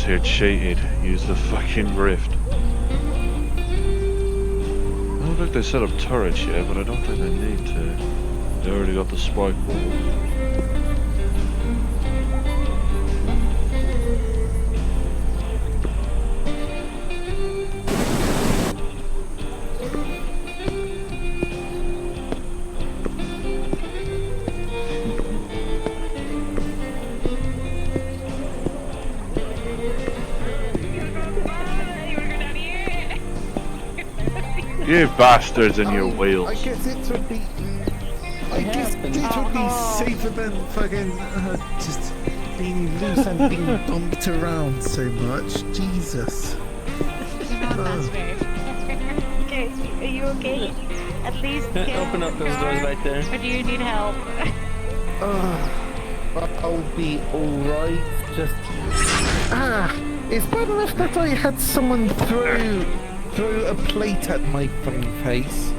lads here cheated. Use the fucking rift. I don't think they set up turrets yet, but I don't think they need to. They already got the spike wall. You bastards and your wheels. I guess it would be. I guess it would be safer than fucking just being loose and being bumped around so much. Jesus. That's fair. Okay, are you okay? At least open up those doors right there. Or do you need help? I'll be alright. Just it's bad enough that I had someone throw a plate at my fucking face.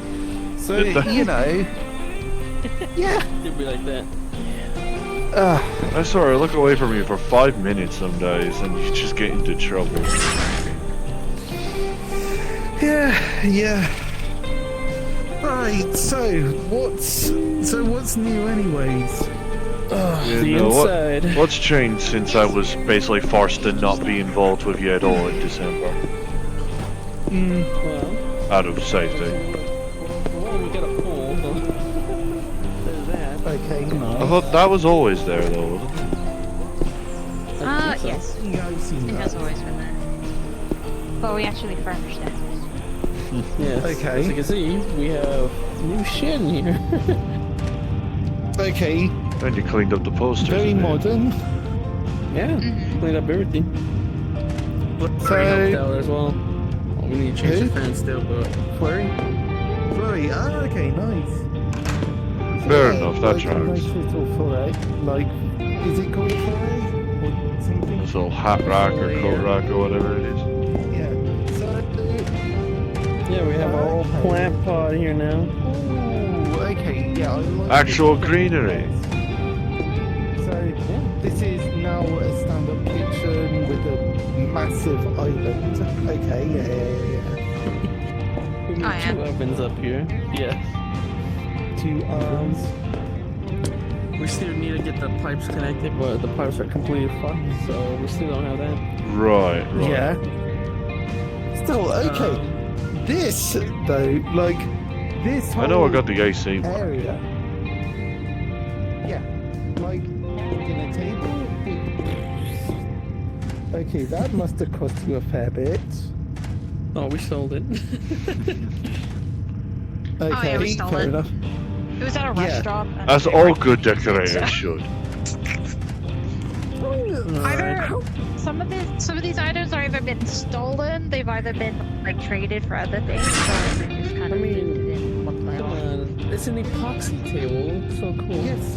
So you know. Yeah. It'd be like that. I saw her look away from you for 5 minutes some days and you just get into trouble. Yeah. Right, so what's new anyways? The inside. What's changed since I was basically forced to not be involved with you at all in December? Well, Out of safety. well, we got a pool. So there's that. Okay, nice. I thought that was always there though, wasn't it? Yes. Yeah, I've seen It that. has always been there. But we actually furnished it. Yes. Okay. As you can see, we have new shit in here. Okay, And you cleaned up the posters. very in it. modern. Yeah, cleaned up everything. Flurry helped out as well. Oh, we need to change Who? the fan still, but Flurry? Flurry, okay, nice. Fair enough, that like a tracks. nice little flurry. Like, is it called a flurry? Or something? This little hat rack or coat rack or whatever it is. Yeah. So, Yeah, we have our whole plant pot here now. ooh, okay, yeah, I like Actual this. greenery. So, this is now a stand-up kitchen with a massive island. Okay, yeah. We need Oh, yeah. 2 ovens up here. Yes. 2 arms. We still need to get the pipes connected, but the pipes are completely fucked, so we still don't have that. Right. Yeah. Still, okay. This, though, like, this I know I whole got the AC one. area. Yeah. Like, in a table. Okay, that must have cost you a fair bit. Oh, we sold it. Okay, yeah, we stole fair it. enough. It was at a Yeah. restaurant. and As they all were- good decorators should. Either some of these items are either been stolen, they've either been like traded for other things, or they're just kind I of mean, lifted in one Come pile. on, it's an epoxy table. Looks so cool. Yes.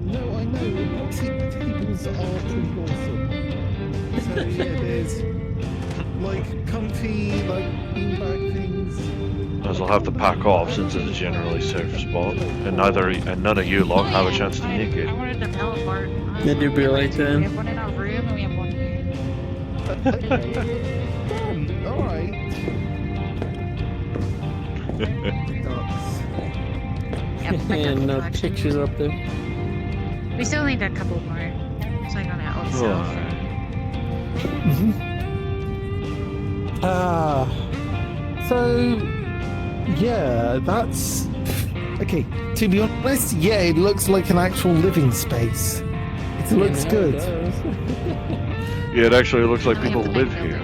No, I know. Epoxy tables are pretty awesome. So yeah, there's like comfy, like beanbag things. As I'll have to pack off since it's a generally safe spot, and none of you lot have a chance to nick it. I wanted to tell apart. Yeah, do be like We that. have one in our room and we have one here. Damn, alright. Yep, I got And no collection. pictures up there. We still need a couple more. So I got it all self. So yeah, that's okay. To be honest, yeah, it looks like an actual living space. It looks Yeah, good. it does. Yeah, it actually looks like Oh, yeah, people the live big here.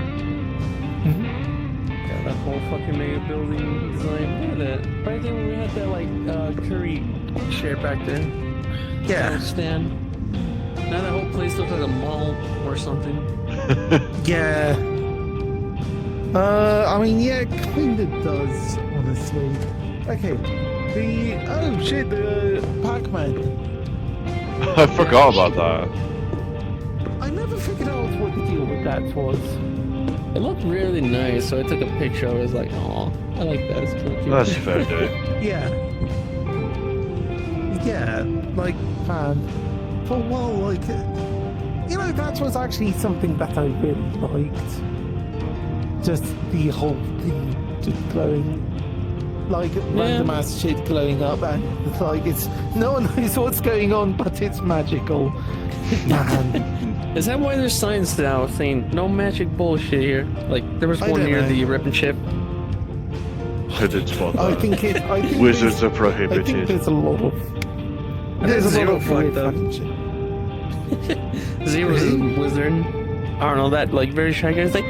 Yeah, that whole fucking mega building design. Look at that. Right there when we had that like curry chair back there. Yeah, Stand. Now that whole place looks like a mall or something. yeah. I mean, yeah, it kind of does, honestly. Okay, oh shit, the Pac-Man. I forgot about that. I never figured out what the deal with that was. It looked really nice, so I took a picture of it. I was like, oh, I like that. It's cute. That's fair, dude. Yeah. Yeah, like, man, for a while, like, you know, know, that was actually something that I really liked. Just the whole thing just glowing. Like random ass shit glowing up, and it's like no one knows what's going on, but it's magical. Man. Is that why there's signs now saying no magic bullshit here? Like there was I one don't near know. the ribbon ship. I did spot that. I think Wizards are I think prohibited. there's a lot of Zero weird fucked up. fucking shit. Zero's a wizard. I don't know, that like very shy guy's like,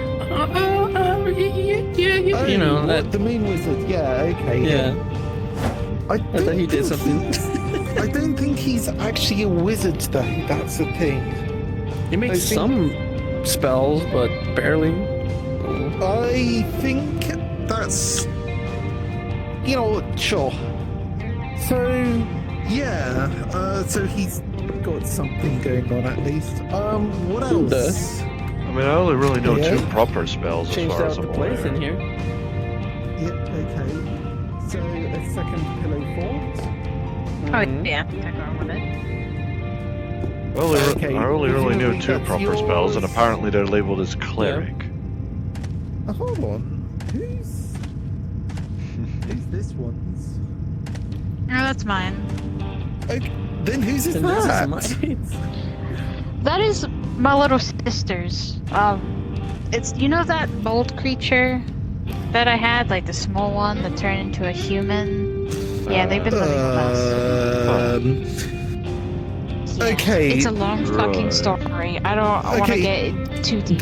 yeah, you know that. The Moon Wizard. Yeah. Okay. Yeah, I I thought he did something. I don't think he's actually a wizard, though. That's the thing. He I makes think- some spells, but barely. I think that's, sure. So, yeah. So he's got something going on at least. What else? I mean, I only really know Yeah. 2 proper spells as Changed far out as the I'm place in aware. here. Yeah. Okay. So a second pillow fort. Oh yeah, I go with it. Okay, I only really knew presumably 2 that's proper spells, and yours. apparently they're labeled as cleric. Hold on. Who's this one's? No, that's mine. Okay. Then whose is And this that? is mine. That is my little sister's. It's that mold creature that I had, like the small one that turned into a human. Yeah, they've been living with us. Yeah. Okay. It's a long fucking Right. story. I want to Okay. get too deep.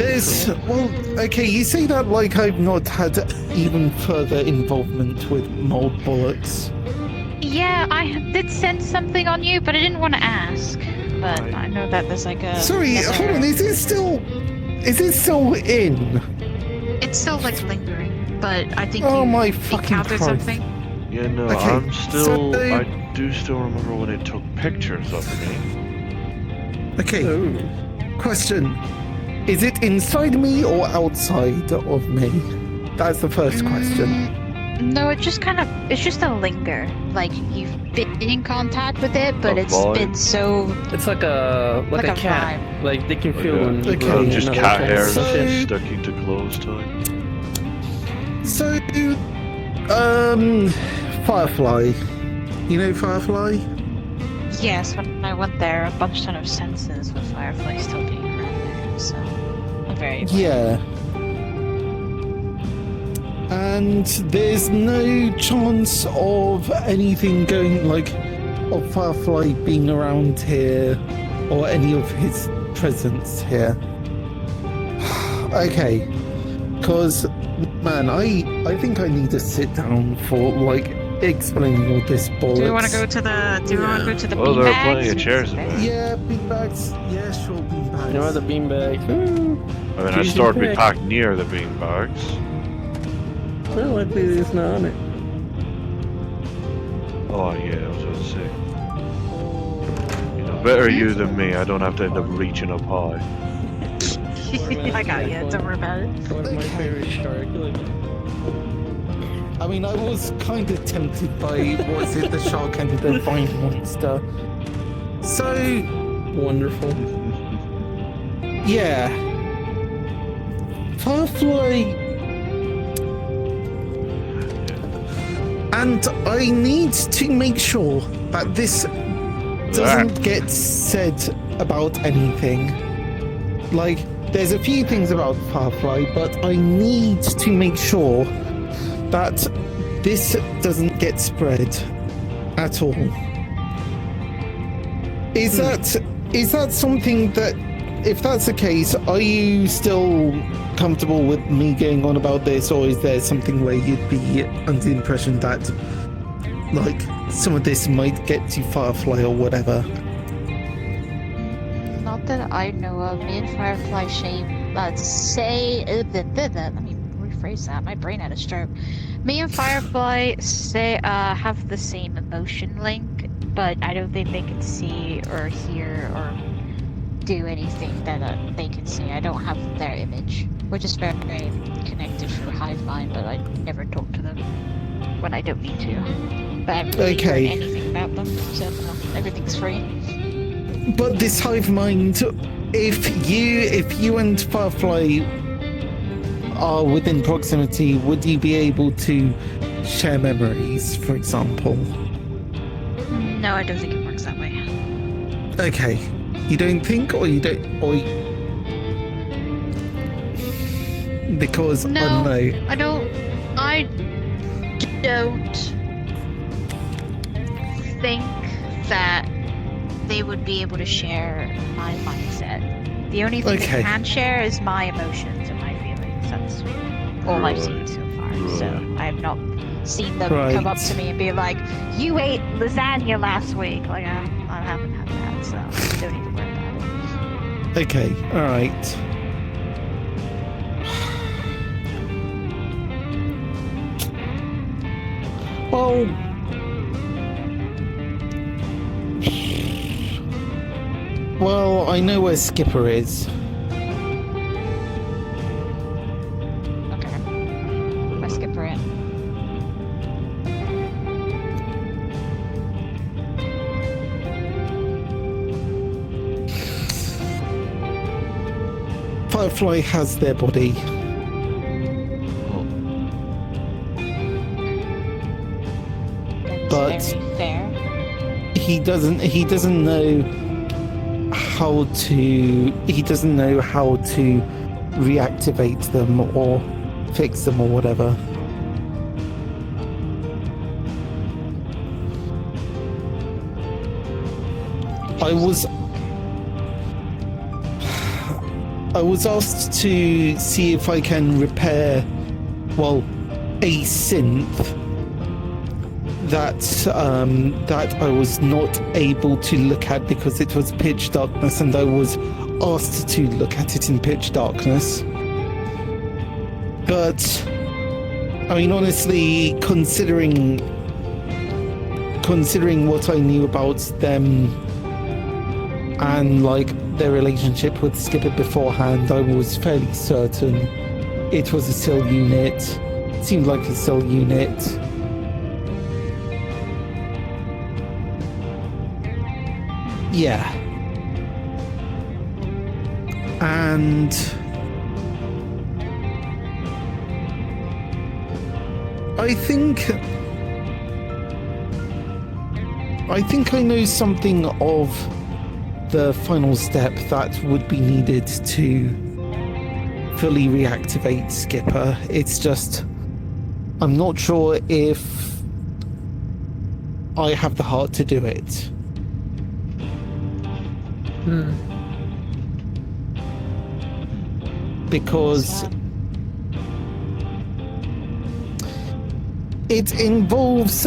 Okay, you say that like I've not had even further involvement with mold bollocks. Yeah, I did send something on you, but I didn't want to ask. But Right. I know that there's like a. Sorry, another- hold on, is it still in? It's still like lingering, but I think Oh you my fucking encountered Christ. something. Yeah, no, Okay, I'm still. so- I do still remember when it took pictures of me. Okay, Ooh. question. Is it inside me or outside of me? That's the first question. No, it's just a linger. Like you've been in contact with it, but A it's vibe. been so. It's like a Like a cat. Like they can feel when Okay. Just another cat cat hairs and shit. sticking to clothes time. So, Firefly. You know Firefly? Yes, when I went there, a bunch of senses with Firefly still being around there, so I'm very. Yeah. And there's no chance of anything going of Firefly being around here or any of his presence here. Okay. Because, man, I think I need to sit down for explaining all this bollocks. Do you want to go to the? Do you want to go to the Well, there are beanbags? plenty of chairs in there. Yeah, beanbags. Yeah, sure, beanbags. You know the beanbags. Ooh. I mean, I Easy stored my pick. pack near the beanbags. Well, at least it's not on it. Oh yeah, I was going to say. Better you than me. I don't have to end up reaching up high. I got you. Don't worry about it. One of my favorite shark. I mean, I was kind of tempted by, the shark and the vine monster. So, Wonderful. yeah. Firefly. And I need to make sure that this doesn't get said about anything. There's a few things about Firefly, but I need to make sure that this doesn't get spread at all. Is that something that, if that's the case, are you still comfortable with me going on about this, or is there something where you'd be under the impression that some of this might get to Firefly or whatever? Not that I know of. Me and Firefly let me rephrase that. My brain had a stroke. Me and Firefly have the same emotion link, but I don't think they can see or hear or do anything that they can see. I don't have their image, which is very connected through hive mind, but I never talk to them when I don't need to. But I haven't really Okay. heard anything about them, so no, everything's free. But this hive mind, if you and Firefly are within proximity, would you be able to share memories, for example? No, I don't think it works that way. Okay. You don't think, or you don't, or because No, I don't know. I don't think that they would be able to share my mindset. The only thing Okay. they can share is my emotions and my feelings. That's all I've seen so far. So I have not seen them come up to me and be like, "You ate lasagna last week." Like I haven't had that, so don't need to worry about it. Okay, all right. Well, I know where Skipper is. Okay. Let's skip her in. Firefly has their body. That's But very fair. he doesn't know how to reactivate them or fix them or whatever. I was asked to see if I can repair, a synth that I was not able to look at because it was pitch darkness, and I was asked to look at it in pitch darkness. But I mean, honestly, considering what I knew about them and their relationship with Skipper beforehand, I was fairly certain it was a cell unit. It seemed like a cell unit. Yeah. And I think I know something of the final step that would be needed to fully reactivate Skipper. It's just I'm not sure if I have the heart to do it. Because it involves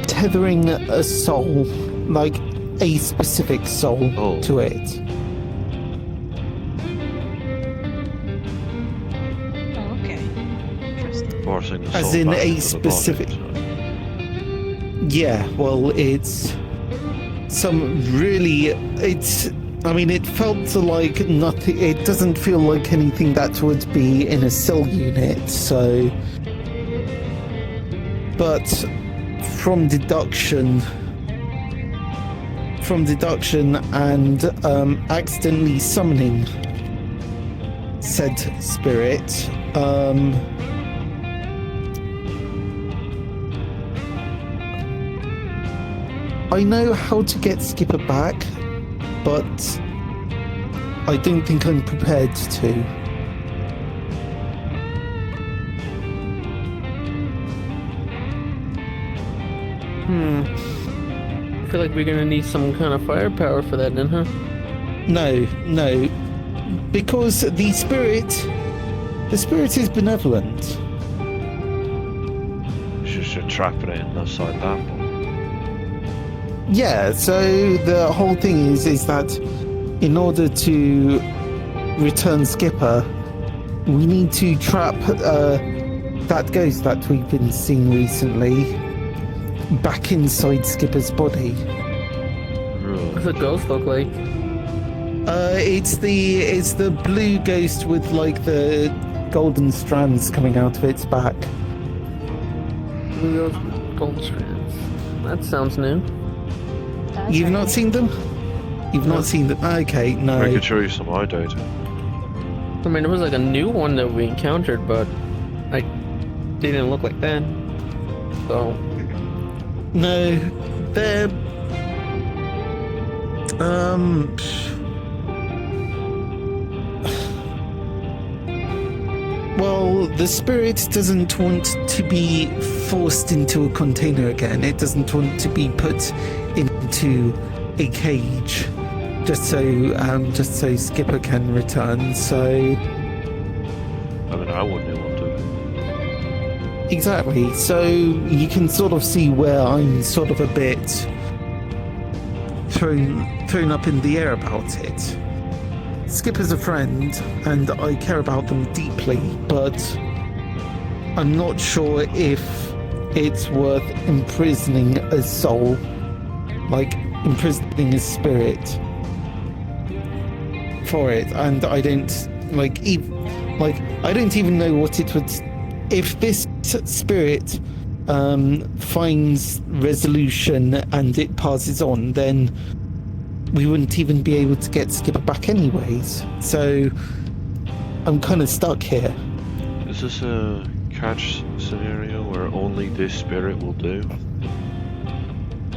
tethering a soul, like a specific soul, to it. Oh, okay. Interesting. Forcing the As soul in back a into the specific- body, Yeah, well, it's some really. It felt like nothing. It doesn't feel like anything that would be in a cell unit, so. But from deduction and accidentally summoning said spirit, I know how to get Skipper back, but I don't think I'm prepared to. I feel like we're gonna need some kind of firepower for that then, huh? No, because the spirit is benevolent. You should trap it inside that one. Yeah, so the whole thing is that in order to return Skipper, we need to trap that ghost that we've been seeing recently back inside Skipper's body. What's a ghost look like? It's the blue ghost with the golden strands coming out of its back. Blue ghost with gold strands. That sounds new. That's You've right. not seen them? You've not seen them? Okay, no. I could show you some eye data. I mean, it was like a new one that we encountered, but like they didn't look like that. So No, they're well, the spirit doesn't want to be forced into a container again. It doesn't want to be put into a cage just so Skipper can return. So I mean, I wouldn't want to. exactly. So you can sort of see where I'm sort of a bit thrown up in the air about it. Skipper's a friend, and I care about them deeply, but I'm not sure if it's worth imprisoning a soul, like imprisoning a spirit for it. And I don't I don't even know what it would. If this spirit finds resolution and it passes on, then we wouldn't even be able to get Skipper back anyways. So I'm kind of stuck here. Is this a catch scenario where only this spirit will do?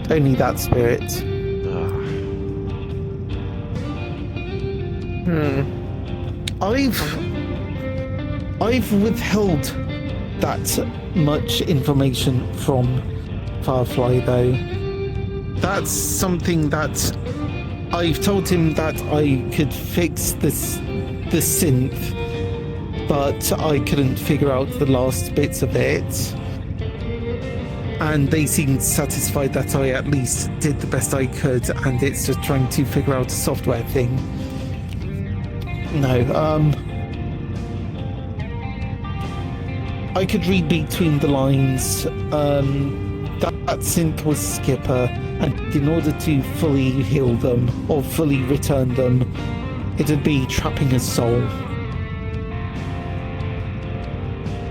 Only that spirit. I've withheld that much information from Firefly, though. That's something that I've told him that I could fix the synth, but I couldn't figure out the last bits of it. And they seemed satisfied that I at least did the best I could, and it's just trying to figure out a software thing. No, I could read between the lines. That synth was Skipper, and in order to fully heal them or fully return them, it would be trapping a soul.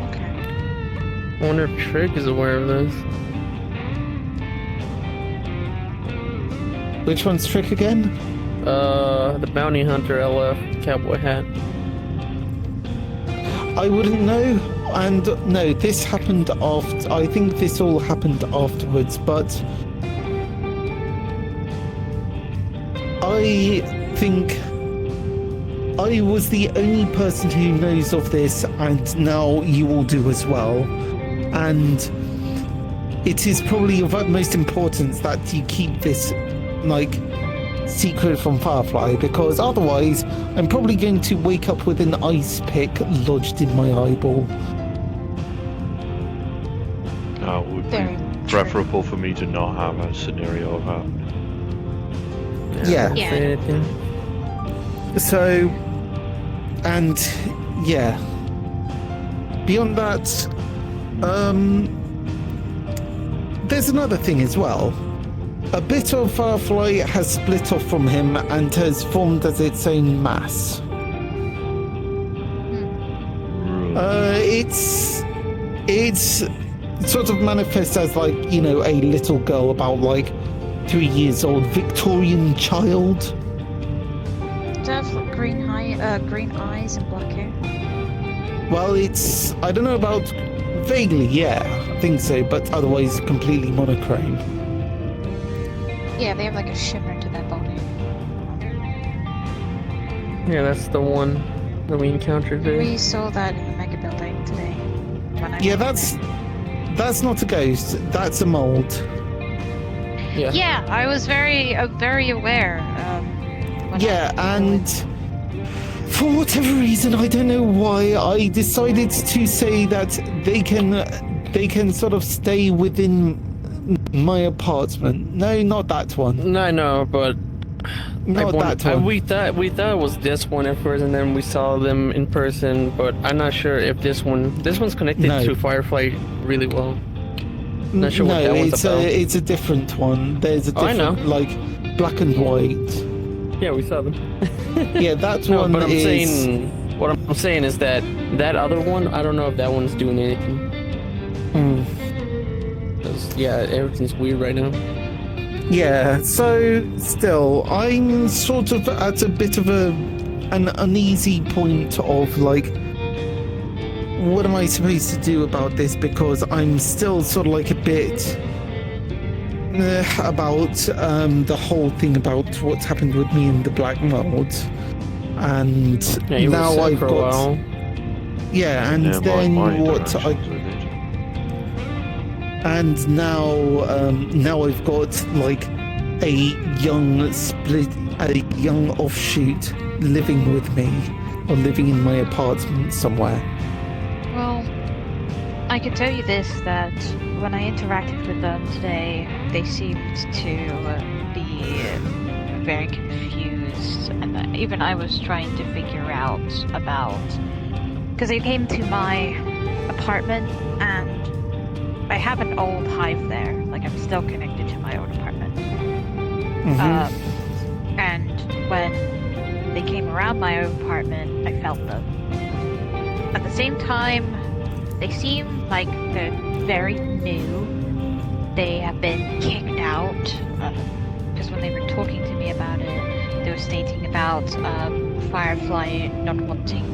Okay. I wonder if Trig is aware of this. Which one's Trick again? The bounty hunter LF cowboy hat. I wouldn't know. And no, this happened after. I think this all happened afterwards, but I think I was the only person who knows of this, and now you all do as well. And it is probably of utmost importance that you keep this, like, secret from Firefly, because otherwise I'm probably going to wake up with an ice pick lodged in my eyeball. It would Very be preferable for me to not have a scenario of that. Yeah. Yeah. Say anything. So, and yeah, beyond that, there's another thing as well. A bit of Firefly has split off from him and has formed as its own mass. It's sort of manifests as, like, you know, a little girl about like 3 years old, Victorian child. Does it have green eyes and black hair? Well, it's, I don't know about, vaguely, yeah, I think so, but otherwise completely monochrome. Yeah, they have like a shimmer to that body. Yeah, that's the one that we encountered there. We saw that in the mega building today. When I Yeah, went that's not a ghost, that's a mold. Yeah. Yeah, I was very aware. When Yeah, I and for whatever reason, I don't know why, I decided to say that they can sort of stay within my apartment. No, not that one. No, I know, but Not that one. we thought it was this one at first, and then we saw them in person. But I'm not sure if this one's connected No. to Firefly really well. Not sure what No, that one's about. it's a different one. There's a Oh, I different, know. like, black and white. Yeah, we saw them. Yeah, that No, one but is. what I'm saying is that other one, I don't know if that one's doing anything. Hmm. 'Cause, yeah, everything's weird right now. Yeah, so still, I'm sort of at a bit of an uneasy point of like, what am I supposed to do about this? Because I'm still sort of like a bit about the whole thing about what's happened with me in the black mold, and Yeah, you were now sick I've for a got while. yeah, and Yeah, then my what I interactions with it. and now I've got like a young offshoot living with me or living in my apartment somewhere. Well, I can tell you this, that when I interacted with them today, they seemed to be very confused, and even I was trying to figure out about... Because they came to my apartment, and I have an old hive there. Like, I'm still connected to my old apartment. And when they came around my own apartment, I felt them. At the same time, they seem like they're very new. They have been kicked out. Because when they were talking to me about it, they were stating about Firefly not wanting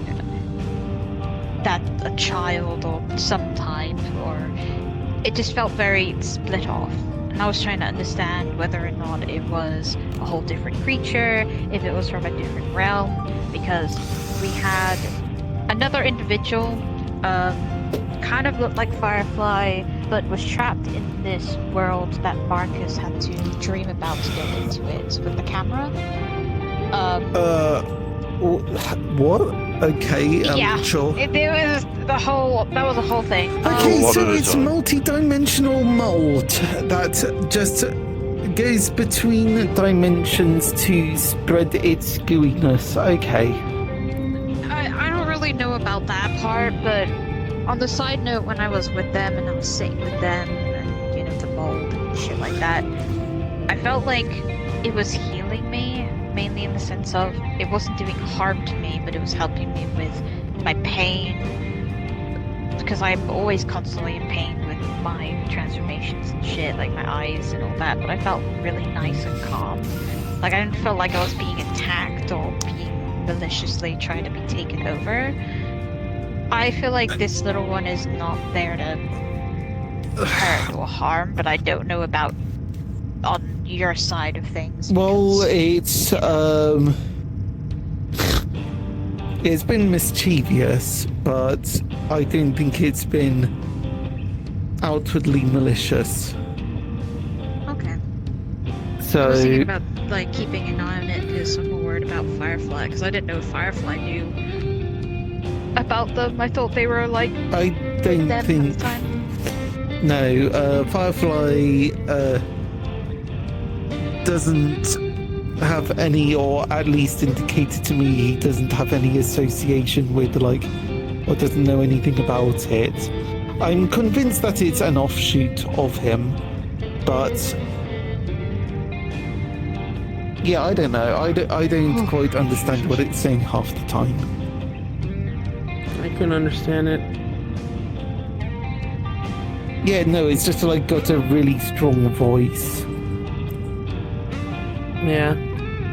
that a child or some type, or it just felt very split off. And I was trying to understand whether or not it was a whole different creature, if it was from a different realm, because we had another individual, kind of looked like Firefly, but was trapped in this world that Marcus had to dream about to get into it with the camera. What? Okay, Yeah, sure. that was the whole thing. Okay, What so at a it's time. multi-dimensional mold that just goes between dimensions to spread its gooiness. Okay. I don't really know about that part, but on the side note, when I was with them and I was sitting with them and, you know, the mold and shit like that, I felt like it was healing me, mainly in the sense of it wasn't doing harm to me, but it was helping me with my pain, because I'm always constantly in pain with my transformations and shit, like my eyes and all that, but I felt really nice and calm. Like, I didn't feel like I was being attacked or being maliciously trying to be taken over. I feel like this little one is not there to hurt or harm, but I don't know about on your side of things. Well, Because, it's been mischievous, but I don't think it's been outwardly malicious. okay. So I was thinking about like keeping an eye on it because I'm more worried about Firefly, because I didn't know Firefly knew about them. I thought they were like I don't them think. at the time. No, Firefly doesn't have any, or at least indicated to me he doesn't have any association with, like, or doesn't know anything about it. I'm convinced that it's an offshoot of him, but yeah, I don't know. I don't quite understand what it's saying half the time. I couldn't understand it. Yeah, no, it's just like got a really strong voice. Yeah.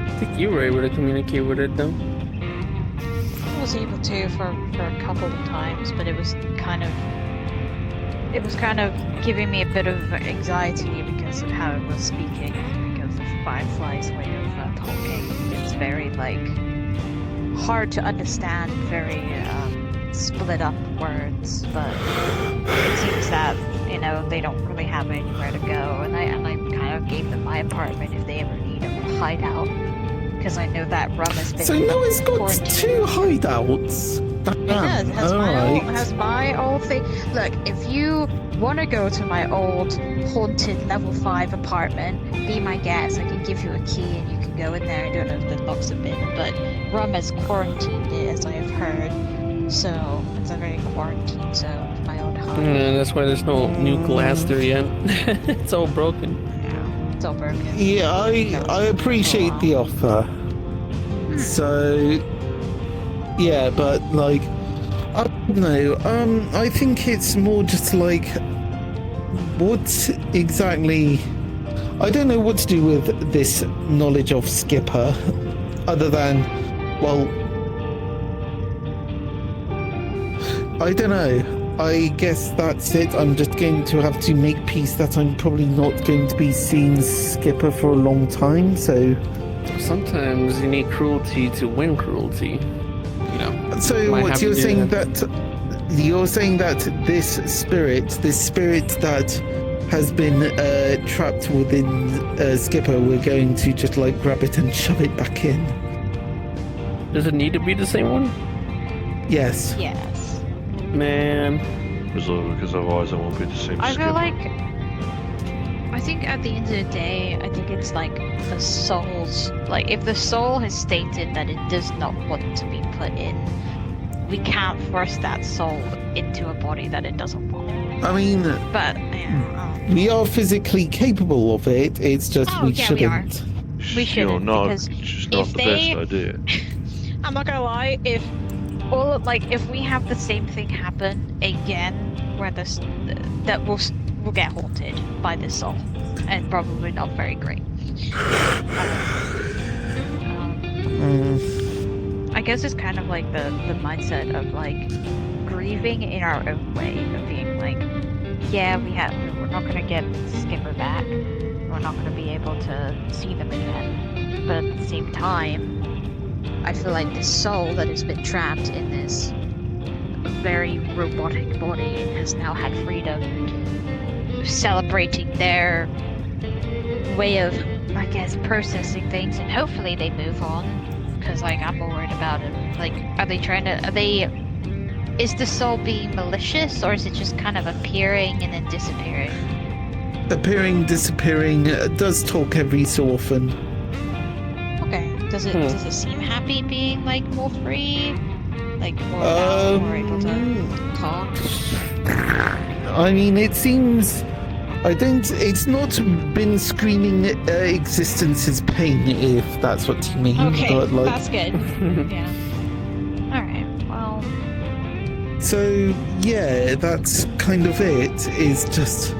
I think you were able to communicate with it though. I was able to for a couple of times, but it was kind of giving me a bit of anxiety because of how it was speaking, because of Firefly's way of talking. It's very like hard to understand, very split up words, but it seems that, you know, they don't really have anywhere to go, and I kind of gave them my apartment if they ever need a hideout, because I know that Rum has been So now it's got quarantined. 2 hideouts. It does. It has my old thing. Look, if you want to go to my old haunted level 5 apartment, be my guest. I can give you a key and you can go in there. I don't know if the locks have been, but Rum has quarantined it, as I have heard. So it's a very quarantined zone of my old home. Yeah, that's why there's no new glass there yet. It's all broken. Yeah, it's all broken. Yeah, I appreciate the offer. So, yeah, but like, I don't know. I think it's more just like, what exactly? I don't know what to do with this knowledge of Skipper, other than, well, I don't know. I guess that's it. I'm just going to have to make peace that I'm probably not going to be seeing Skipper for a long time, so... Sometimes you need cruelty to win cruelty. You know. So might what have to you're do saying that... You're saying that this spirit that has been trapped within Skipper, we're going to just like grab it and shove it back in? Does it need to be the same one? Yes. Yes. Man. Because otherwise it won't be the same I Skipper. feel like. I think at the end of the day, I think it's like the soul's. Like, if the soul has stated that it does not want to be put in, we can't force that soul into a body that it doesn't want. I mean, But, yeah. we are physically capable of it. It's just Oh, we yeah, we are. shouldn't. We shouldn't, No, because it's just not if the they- best idea. I'm not gonna lie, if we have the same thing happen again, where that we'll get haunted by this soul, and probably not very great. I guess it's kind of like the mindset of like grieving in our own way, of being like, yeah, we're not gonna get Skipper back, we're not gonna be able to see them again, but at the same time, I feel like this soul that has been trapped in this very robotic body has now had freedom, celebrating their way of, I guess, processing things, and hopefully they move on. Because, like, I'm more worried about it. Like, is the soul being malicious, or is it just kind of appearing and then disappearing? Appearing, disappearing, does talk every so often. Okay. Does it seem happy being, like, more free? Like, more able to talk? I mean, it seems... It's not been screaming existence's pain, if that's what you mean. Okay, but, like, that's good. Yeah. Alright, well... So, yeah, that's kind of it. It's just...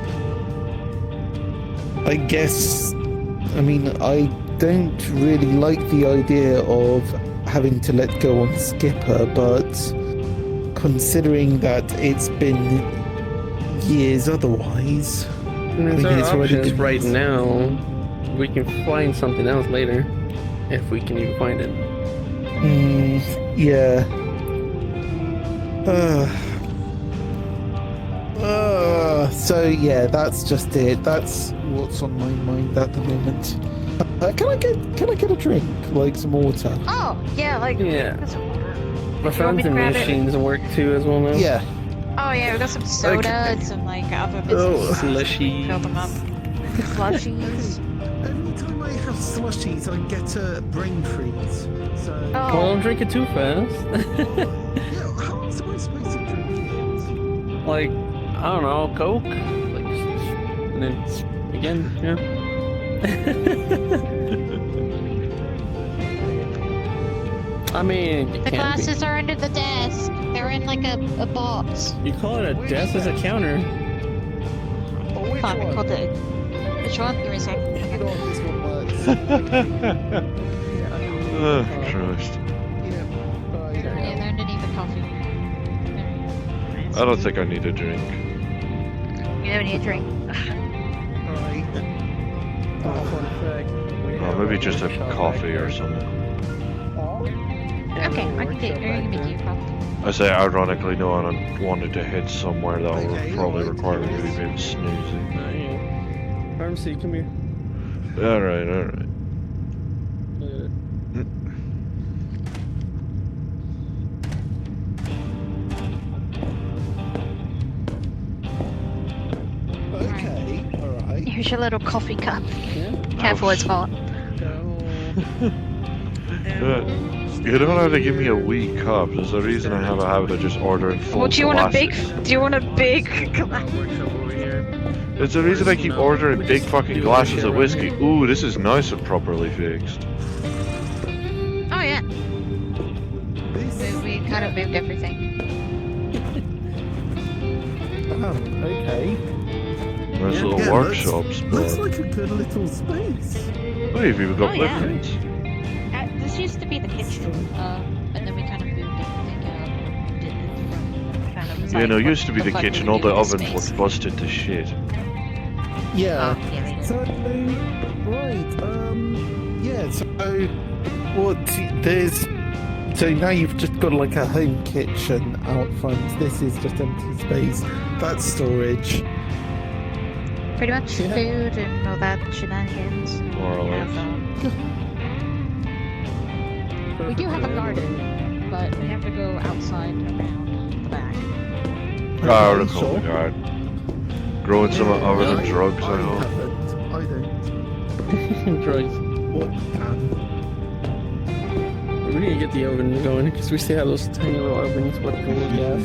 I guess... I mean, I don't really like the idea of having to let go on Skipper, but considering that it's been years otherwise... I mean, I think it's our already options been- right now. We can find something else later, if we can even find it. Yeah. So yeah, that's just it. That's what's on my mind at the moment. Can I get a drink, like some water? Oh, yeah, like... Yeah. That's water. My You want me to fountain grab it? machines work too as well now. Yeah. Oh yeah, we got some soda Okay. and some like other bits Oh. of Slushies. fill them up. Slushies. Every time I have slushies, I get a brain freeze. So Oh. Well, don't drink it too fast. yeah, how else am I supposed to drink it? Like, I don't know, Coke? Like, and then, again, I mean, The glasses are under the desk. They're in like a box. You call it a desk as a counter. Oh, which Fuck, I called it. Which one? Give me a sec. You know this one works. Oh, Christ. Yeah, they're underneath the coffee. I don't think I need a drink. You don't need a drink. Oh, maybe just a coffee or something. Okay, I can make you a coffee. I say ironically, no one wanted to hit somewhere that Okay, would probably alright. require me to be a bit snoozy. Pharmacy, come here. Alright. Okay, alright. Here's your little coffee cup. Yeah. Careful, it's hot. You don't have to give me a wee cup. There's a reason I have a habit of just ordering full Well, do you want a glasses. big? Do you want a big glass? There's a reason I keep ordering big fucking glasses of whiskey. Ooh, this is nice and properly fixed. Oh yeah. We kind of moved everything. Okay. There's Yeah. little Yeah, workshops, looks but like a good little space. oh, you've even got Oh, yeah. blueprints. This used to be the kitchen, and then we kind of moved everything did it from kind of was Yeah, like, no, it what used to be the fuck do we kitchen. do All the with this ovens space? were busted to shit. Yeah. Oh, yeah, they did. So, right, yeah, so, what, there's, so now you've just got like a home kitchen out front. This is just empty space. That's storage. Pretty much Yeah. food and all that shenanigans. More or We less. have, we do have a garden, but we have to go outside around the back. Ah, I Okay, recall the sure. garden. Growing some other than I- drugs, I I hope. haven't. I don't. Drugs. What can? We need to get the oven going because we still have those tiny little ovens with the little gas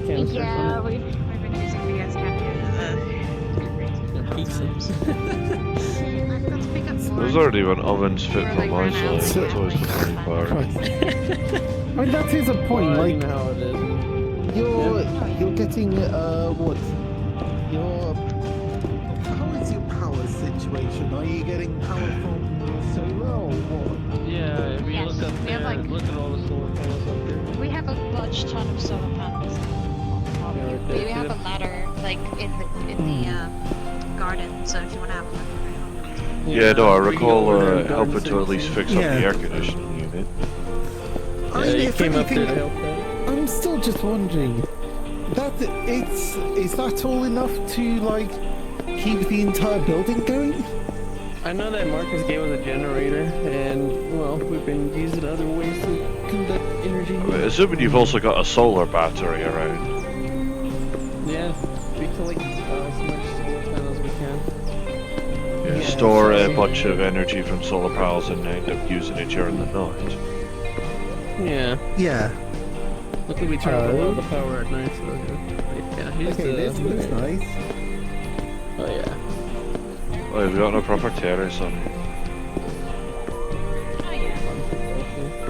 canisters Yeah, on we've been using the gas it. Pizza. Let's pick up more. There's already been ovens fit We're, for like, my run out, size. so- That's always the funny part. Right. I mean, that is a point, Well, you like, know how it is. you're getting, what? How is your power situation? Are you getting power from solar or what? Yeah, if you Yes, look up we have, there, like- look at all the solar panels up there. We have a large ton of solar panels. Yeah, right We there, have too. a ladder, like, in the garden, so if you want to have a look around. Yeah, no, I we can go recall over there and helping garden to at least six. fix up the Yeah. air conditioning unit. I Yeah, mean, you if came up there to anything, help that. I'm still just wondering, is that all enough to, like, keep the entire building going? I know that Marcus gave us a generator, and, well, we've been using other ways to conduct energy. I mean, assuming you've also got a solar battery around. Yeah, we collect as much solar panels as we can. Yeah, Yeah, store a so- bunch of energy from solar panels and end up using it during the night. Yeah, Yeah. luckily we turn off a lot of the power at night, so yeah, here's Okay, this looks nice. Oh yeah. Oh, we've got no proper terrace on it. Oh, yeah.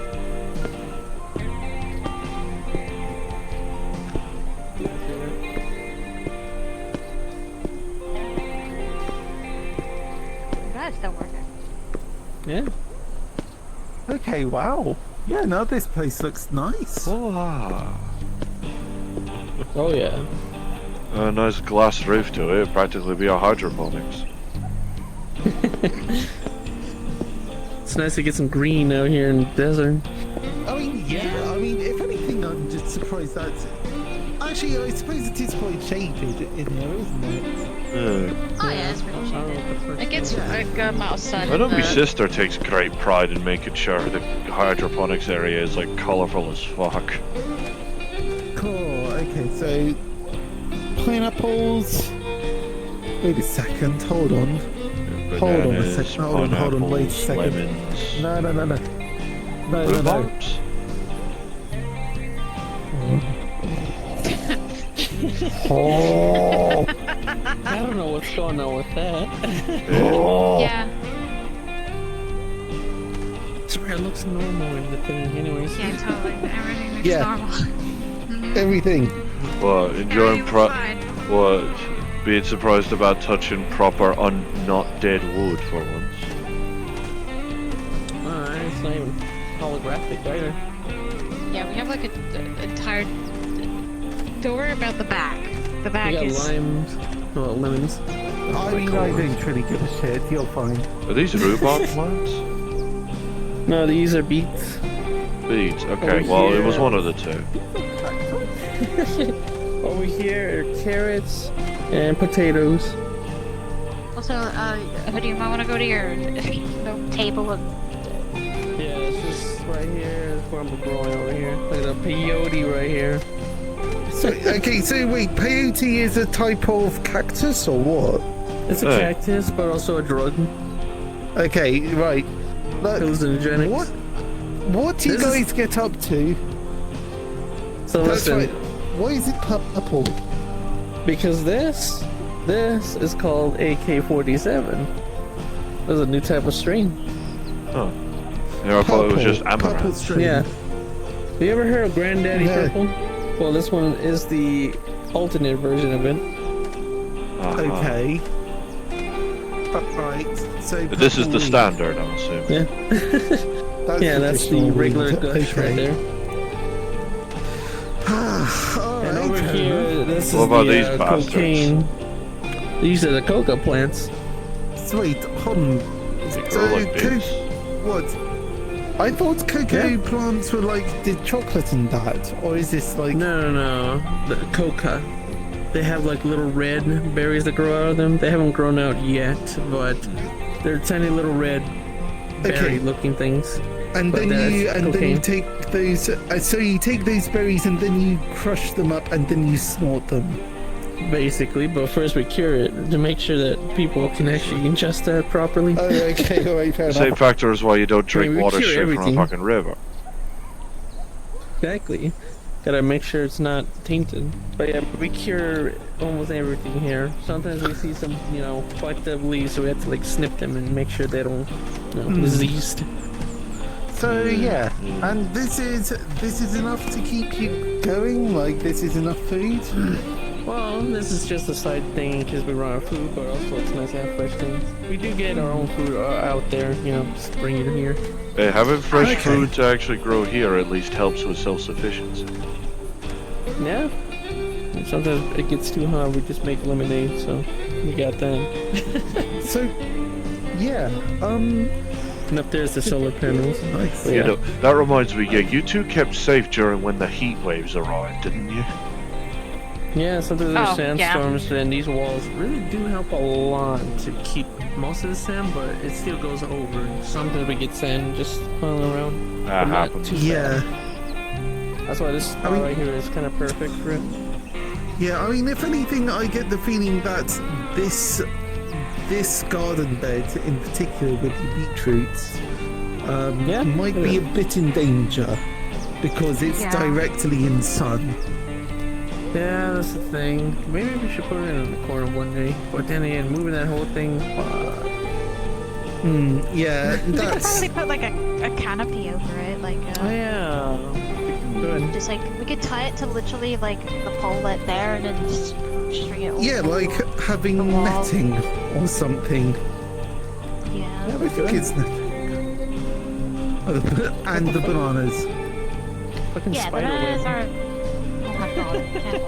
That's still working. Yeah. Okay, wow. Yeah, no, this place looks nice. Oh, Oh yeah. a nice glass roof to it. Practically be a hydroponics. It's nice to get some green out here in the desert. I mean, yeah, I mean, if anything, I'm just surprised that... Actually, I suppose it is quite shaded in there, isn't it? Oh, yeah, it's pretty shaded. It gets a good amount of sun. I know in my the- sister takes great pride in making sure the hydroponics area is like colourful as fuck. Cool, okay, so... Pineapples... Wait a second, hold on. Hold on a Bananas, second, hold on, wait a pineapples, second. lemons, No. No. rhubarbs. Oh, I don't know what's going on with that. oh. Yeah, Sorry, it looks normal in the thing, anyways. yeah, totally. Everything looks Yeah. normal. Mhm. Everything. What, enjoying Everything was fine. what, being surprised about touching proper not dead wood for once. Alright, it's not even holographic either. Yeah, we have like an entire. Don't worry about the back. The back We got is. limes, well, lemons. I mean, I don't really give a shit, you're fine. Are these rhubarb plants? No, these are beets. Beads. Okay, Oh, well, it was yeah. one of the two. Over here are carrots and potatoes. Also, Hoodie, you might want to go to your table and. Yeah, it's just right here. That's where I'm growing over here. Look at the peyote right here. So, okay, so wait, peyote is a type of cactus or what? It's a Hey. cactus, but also a drug. Okay, right. Look, Hallucinogenics. what do you This is- guys get up to? So That's listen, right. Why is it purple? because this is called AK-47. There's a new type of strain. Oh. Yeah, I thought it was just Purple amaranth. string. Yeah. Have you ever heard of Granddaddy Yeah. Purple? Well, this one is the alternate version of it. Okay. Right. So. But this is the purple standard, I'm assuming. Yeah. weed. Yeah, that's the traditional regular weed. gush Okay. right there. Alright, And over fair here, enough. this What is about the these bastards? cocaine. These are the coca plants. Sweet. Hold on. They grow So, like pigs. what? I thought cocoa plants were like did chocolate and that, or is this like? No. The coca. They have like little red berries that grow out of them. They haven't grown out yet, but they're tiny little red berry-looking things. And But then that's then you cocaine. take those. So you take those berries and then you crush them up and then you snort them. Basically, but first we cure it to make sure that people can actually ingest that properly. Oh, okay, alright, fair The same enough. factor is why you don't drink we water cure straight from everything. a fucking river. Exactly. Gotta make sure it's not tainted. But yeah, we cure almost everything here. Sometimes we see some, fucked up leaves, so we have to like snip them and make sure they don't, diseased. So yeah, and this is enough to keep you going. Like this is enough food. Well, this is just a side thing because we run out of food, but also it's nice to have fresh things. We do get our own food out there, just bring it here. Having fresh Okay. food to actually grow here at least helps with self-sufficiency. Yeah. And sometimes it gets too hot, we just make lemonade, so we got that. So yeah, And up there's the solar panels. nice. But You yeah. know, that reminds me, you two kept safe during when the heat waves arrived, didn't you? Yeah, sometimes there's Oh, yeah. sandstorms, and these walls really do help a lot to keep most of the sand, but it still goes over. Sometimes we get sand just piling around. That but not happens. too Yeah, bad. That's why this spot mean- right here is kind of perfect for it. yeah. I mean, if anything, I get the feeling that this garden bed, in particular with the beetroots, Yeah, might be a bit in danger because it's Yeah. directly in sun. Yeah, that's the thing. Maybe we should put it in the corner one day. But then again, moving that whole thing. Yeah, We could that's probably put like a canopy over it, like Oh yeah. Good. just like we could tie it to literally like the pole right there, and then just string it. yeah, over like having the wall. netting or something. Yeah. I think it's netting. And the bananas. Fucking Yeah, the spider bananas web. are. Oh my god. Careful.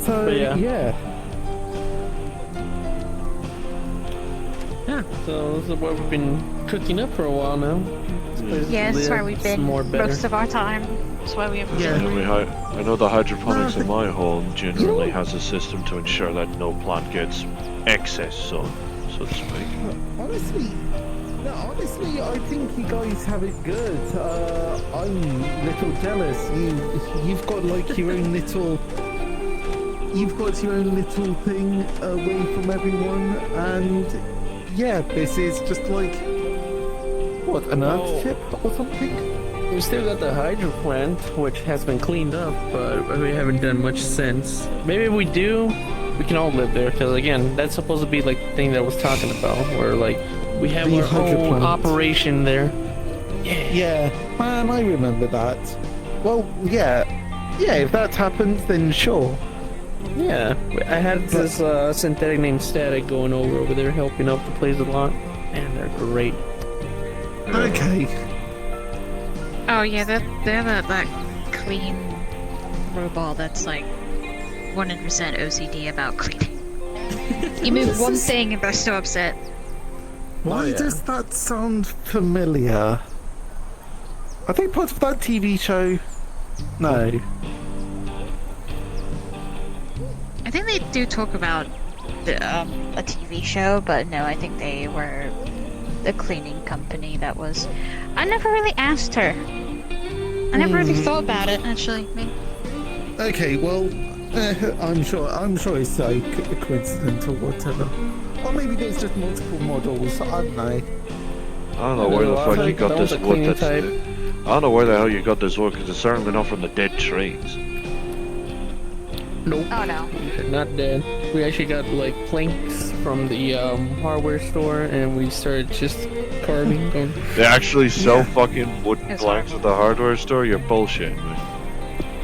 So But yeah. yeah. Yeah, so this is what we've been cooking up for a while now. This place is Yeah, this is lit, where we've it's been more better. most of our time. That's why we have. Yeah. I know the hydroponics in my home generally has a system to ensure that no plant gets excess sun, so to speak. Honestly, I think you guys have it good. I'm a little jealous. You've got like your own little. You've got your own little thing away from everyone, and yeah, this is just like what an Oh. earth ship or something. We still got the hydro plant, which has been cleaned up, but we haven't done much since. Maybe if we do, we can all live there, because again, that's supposed to be like the thing that I was talking about, where like we have The our hydro own plant. operation there. Yeah, man, I remember that. Well, yeah, if that happens, then sure. Yeah, I had this synthetic named Static going over there, helping out the place a lot, and they're great. Okay. Oh yeah, they're that clean robot that's like 100% OCD about cleaning. You move one thing and they're so upset. Why yeah. does that sound familiar? Are they part of that TV show? No. I think they do talk about a TV show, but no, I think they were the cleaning company that was. I never really asked her. I never really thought about it, actually. Okay, well, I'm sure it's like a coincidence or whatever. Or maybe there's just multiple models. I don't know. I don't know where the I fuck you think got that this was a wood cleaning that's... type. I don't know where the hell you got this wood, because it's certainly not from the dead trees. Nope. Oh no. Not dead. We actually got like planks from the hardware store, and we started just carving them. They actually sell Yeah. fucking wooden It's planks at the hardware store? You're bullshitting me.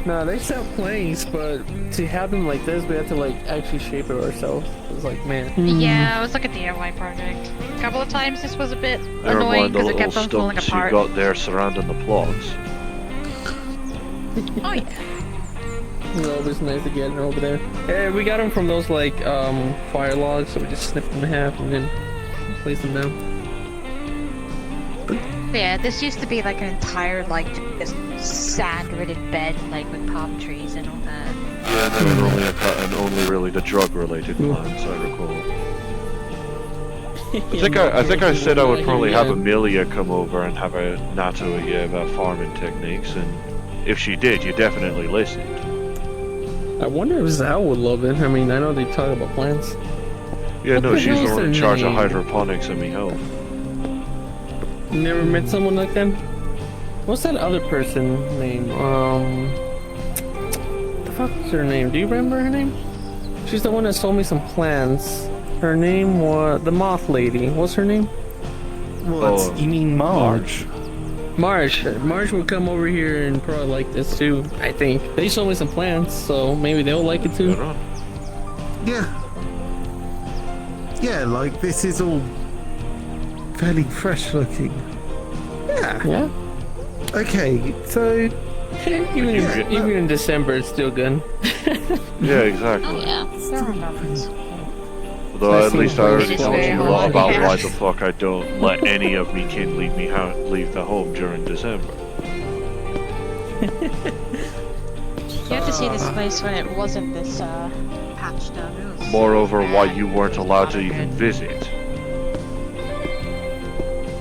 No, they sell planes, but to have them like this, we have to like actually shape it ourselves. It's like, man. Yeah, it was like a DIY project. A couple of times this was a bit Never annoying mind the because it little kept on falling stumps you apart. got there surrounding the plots. Oh yeah. It's always nice to get them over there. Yeah, we got them from those like fire logs, so we just snip them in half and then place them down. Yeah, this used to be like an entire like just sand-ridden bed, like with palm trees and all that. Yeah, they were only really the drug-related plants, I recall. I think I said I would probably have Amelia come over and have a natter with you about farming techniques, and if she did, you definitely listened. I wonder if Zal would love it. I mean, I know they talk about plants. Yeah, What no, the she's the hell's one in their charge of name? hydroponics and me health. You never met someone like them? What's that other person name? The fuck's her name? Do you remember her name? She's the one that sold me some plants. Her name was the Moth Lady. What's her name? What? You mean Marge? Marge. Marge will come over here and probably like this too. I think they sold me some plants, so maybe they'll like it too. Right on. Yeah. Yeah, like this is all fairly fresh looking. Yeah. Yeah. Okay, so Even in December, it's still good. Yeah, exactly. Oh yeah, there were moments. Although at least I already It's told very you a lot hard. about Yeah. why the fuck I don't let any of me kin leave the home during December. You have to see this place when it wasn't this patched up. It was Moreover, so why bad. you weren't allowed to Not even good. visit.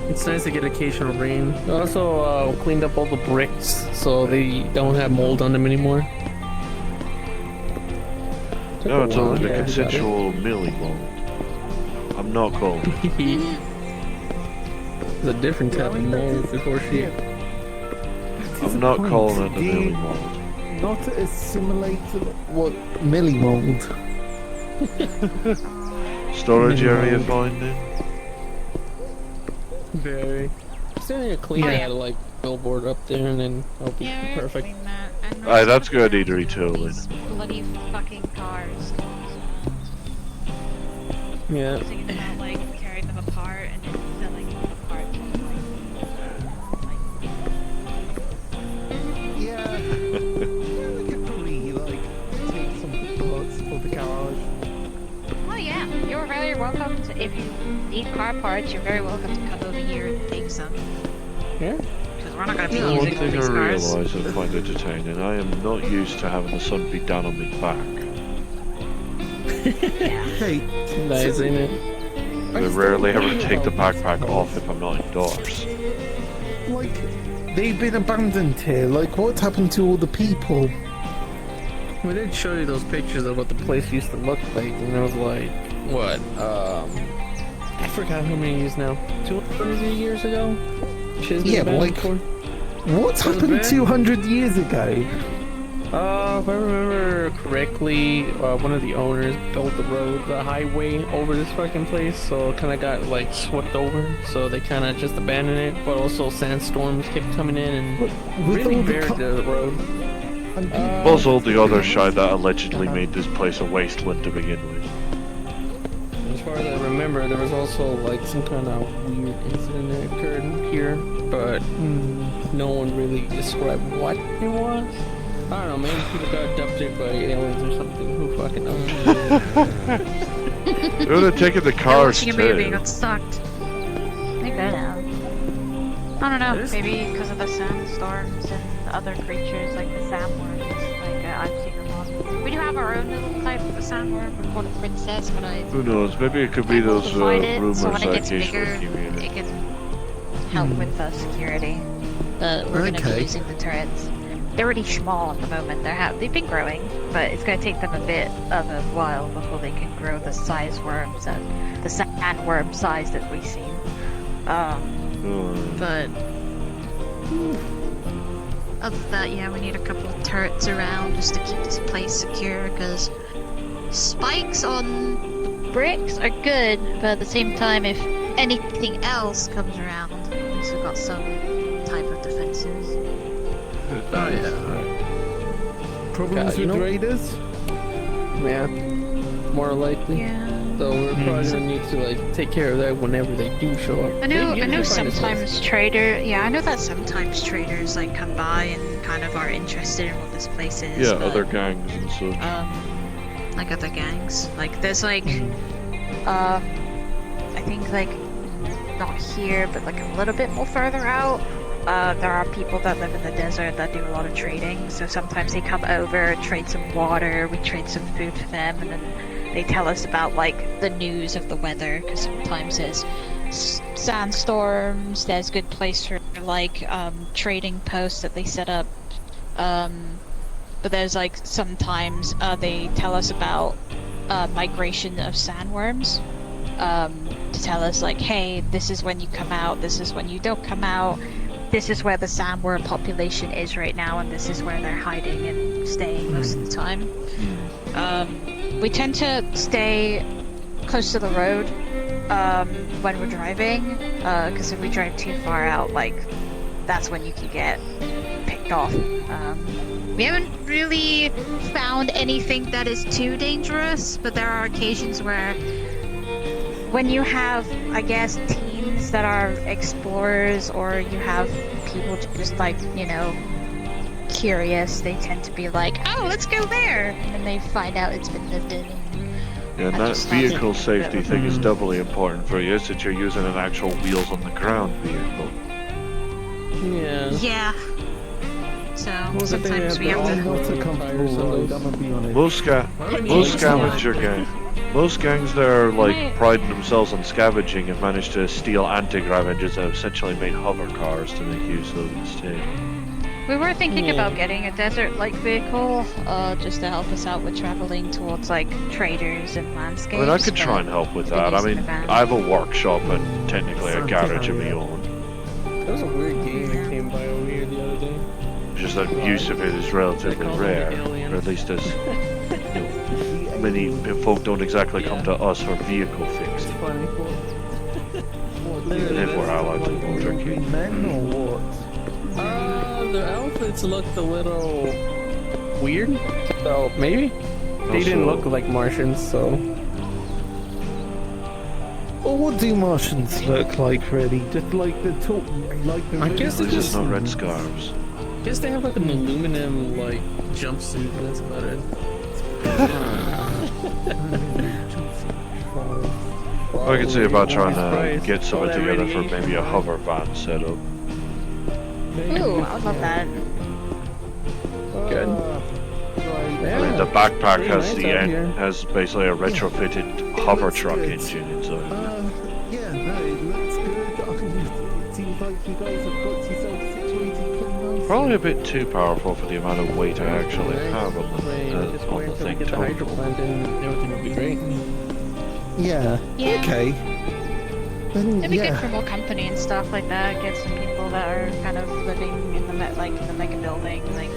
It's nice to get occasional rain. I also cleaned up all the bricks so they don't have mold on them anymore. Took No, a it's while, only the yeah, we got it. consensual Millie mold. I'm not calling it. It's a different type of mold before she. I'm not calling it the Millie mold. not to assimilate to what Millie mold. Storage area finding? Very. Still need to clean Yeah. that like billboard up there and then it'll be Yeah, we're perfect. doing that. And Aye, that's good, eatery tooling. these bloody fucking cars. Yeah. Thinking about like carrying them apart and then selling them apart. Yeah. We could probably like take some parts for the garage. Oh yeah, you're very welcome to, if you need car parts, you're very welcome to come over here and take some. Yeah. Because we're not going to be Yeah, One using all thing these I cars. realise I find entertaining, I am not used to having the sun beat down on me back. Hey, Nice, ain't it? I rarely ever take the backpack off if I'm not indoors. like they've been abandoned here. Like what's happened to all the people? We did show you those pictures of what the place used to look like, and it was like, what, I forgot how many years now. 200 years ago? Yeah, but like- What's Was it happened bad? 200 years ago? If I remember correctly, one of the owners built the road, the highway over this fucking place, so it kind of got like swept over. So they kind of just abandoned it, but also sandstorms kept coming in and With really all the buried the road. and Plus all the other shite that allegedly made this place a wasteland to begin with. As far as I remember, there was also like some kind of weird incident that occurred here, but no one really described what it was. I don't know, maybe people got abducted by aliens or something. Who fucking knows? They would have taken the cars Watching a movie too. got sucked. They could have. I don't know, There's- maybe because of the sandstorms and the other creatures like the sandworms. Like I've seen them on. We do have our own little type of a sandworm. We call it Princess, but Who knows? Maybe it could be I'm able those to find it, rumors so when it I gets occasionally bigger, accumulate. it can help with the security. But we're gonna Okay. be using the turrets. They're already small at the moment. They've been growing, but it's gonna take them a bit of a while before they can grow the size worms and the sandworm size that we've seen. But other than that, yeah, we need a couple of turrets around just to keep this place secure. Because spikes on bricks are good, but at the same time, if anything else comes around, at least we've got some type of defenses. Oh, yeah. Problems you with know- raiders? Yeah, more likely. Yeah. So we're probably gonna need to like take care of that whenever they do show up. I know. They I know. usually find us Sometimes trader. Yeah, I know that sometimes traders like come by and kind of are interested in what this place is. Yeah, but, other gangs and such. like other gangs. Like there's like, I think like not here, but like a little bit more further out. There are people that live in the desert that do a lot of trading. So sometimes they come over, trade some water, we trade some food for them, and then they tell us about like the news of the weather. Because sometimes there's sandstorms. There's good place for like trading posts that they set up. But there's like sometimes they tell us about migration of sandworms. To tell us like, hey, this is when you come out. This is when you don't come out. This is where the sandworm population is right now, and this is where they're hiding and staying most of the time. We tend to stay close to the road when we're driving, because if we drive too far out, like, that's when you can get picked off. We haven't really found anything that is too dangerous, but there are occasions where when you have, I guess, teams that are explorers, or you have people just like, you know, curious, they tend to be like, oh, let's go there, and then they find out it's been lived in. Yeah, and that vehicle safety thing is doubly important for you, since you're using an actual wheels on the ground vehicle. Yeah. Yeah. So sometimes we have I'm to. not a comfortable ride, I'm gonna be honest. Most gangs there like priding themselves on scavenging and manage to steal anti-grav engines that have essentially made hover cars to make use of instead. We were thinking about getting a desert-like vehicle, just to help us out with traveling towards like traders and landscapes. I mean, I could try and help with that. I mean, I have a workshop and technically a garage of my own. There was a weird game that came by over here the other day. Just that use of it is relatively rare, or at least as many folk don't exactly come to us for vehicle fixing. Funny. Even if we're allied to motorcade. Men or what? Their outfits looked a little weird. So maybe they didn't Also- look like Martians. So Well, what do Martians look like, really? Just like the top, like the. I guess At it's least it's just. not red scarves. I guess they have like an aluminum like jumpsuit. That's about it. I could see about trying to Christ. get something All that together for radiation. maybe a hover van setup. Ooh, I would love that. Good. I mean, the backpack has has basically a retrofitted hover truck engine inside. Yeah, no, it looks good. It seems like you guys have got yourself situated pretty nicely. Probably a bit too powerful for the amount of weight I actually have on Just the wait until we thing get the hydro total. plant and everything will be great. Yeah. Yeah. Okay. Then, It'd be good yeah. for more company and stuff like that. Get some people that are kind of living in the in the mega building. Like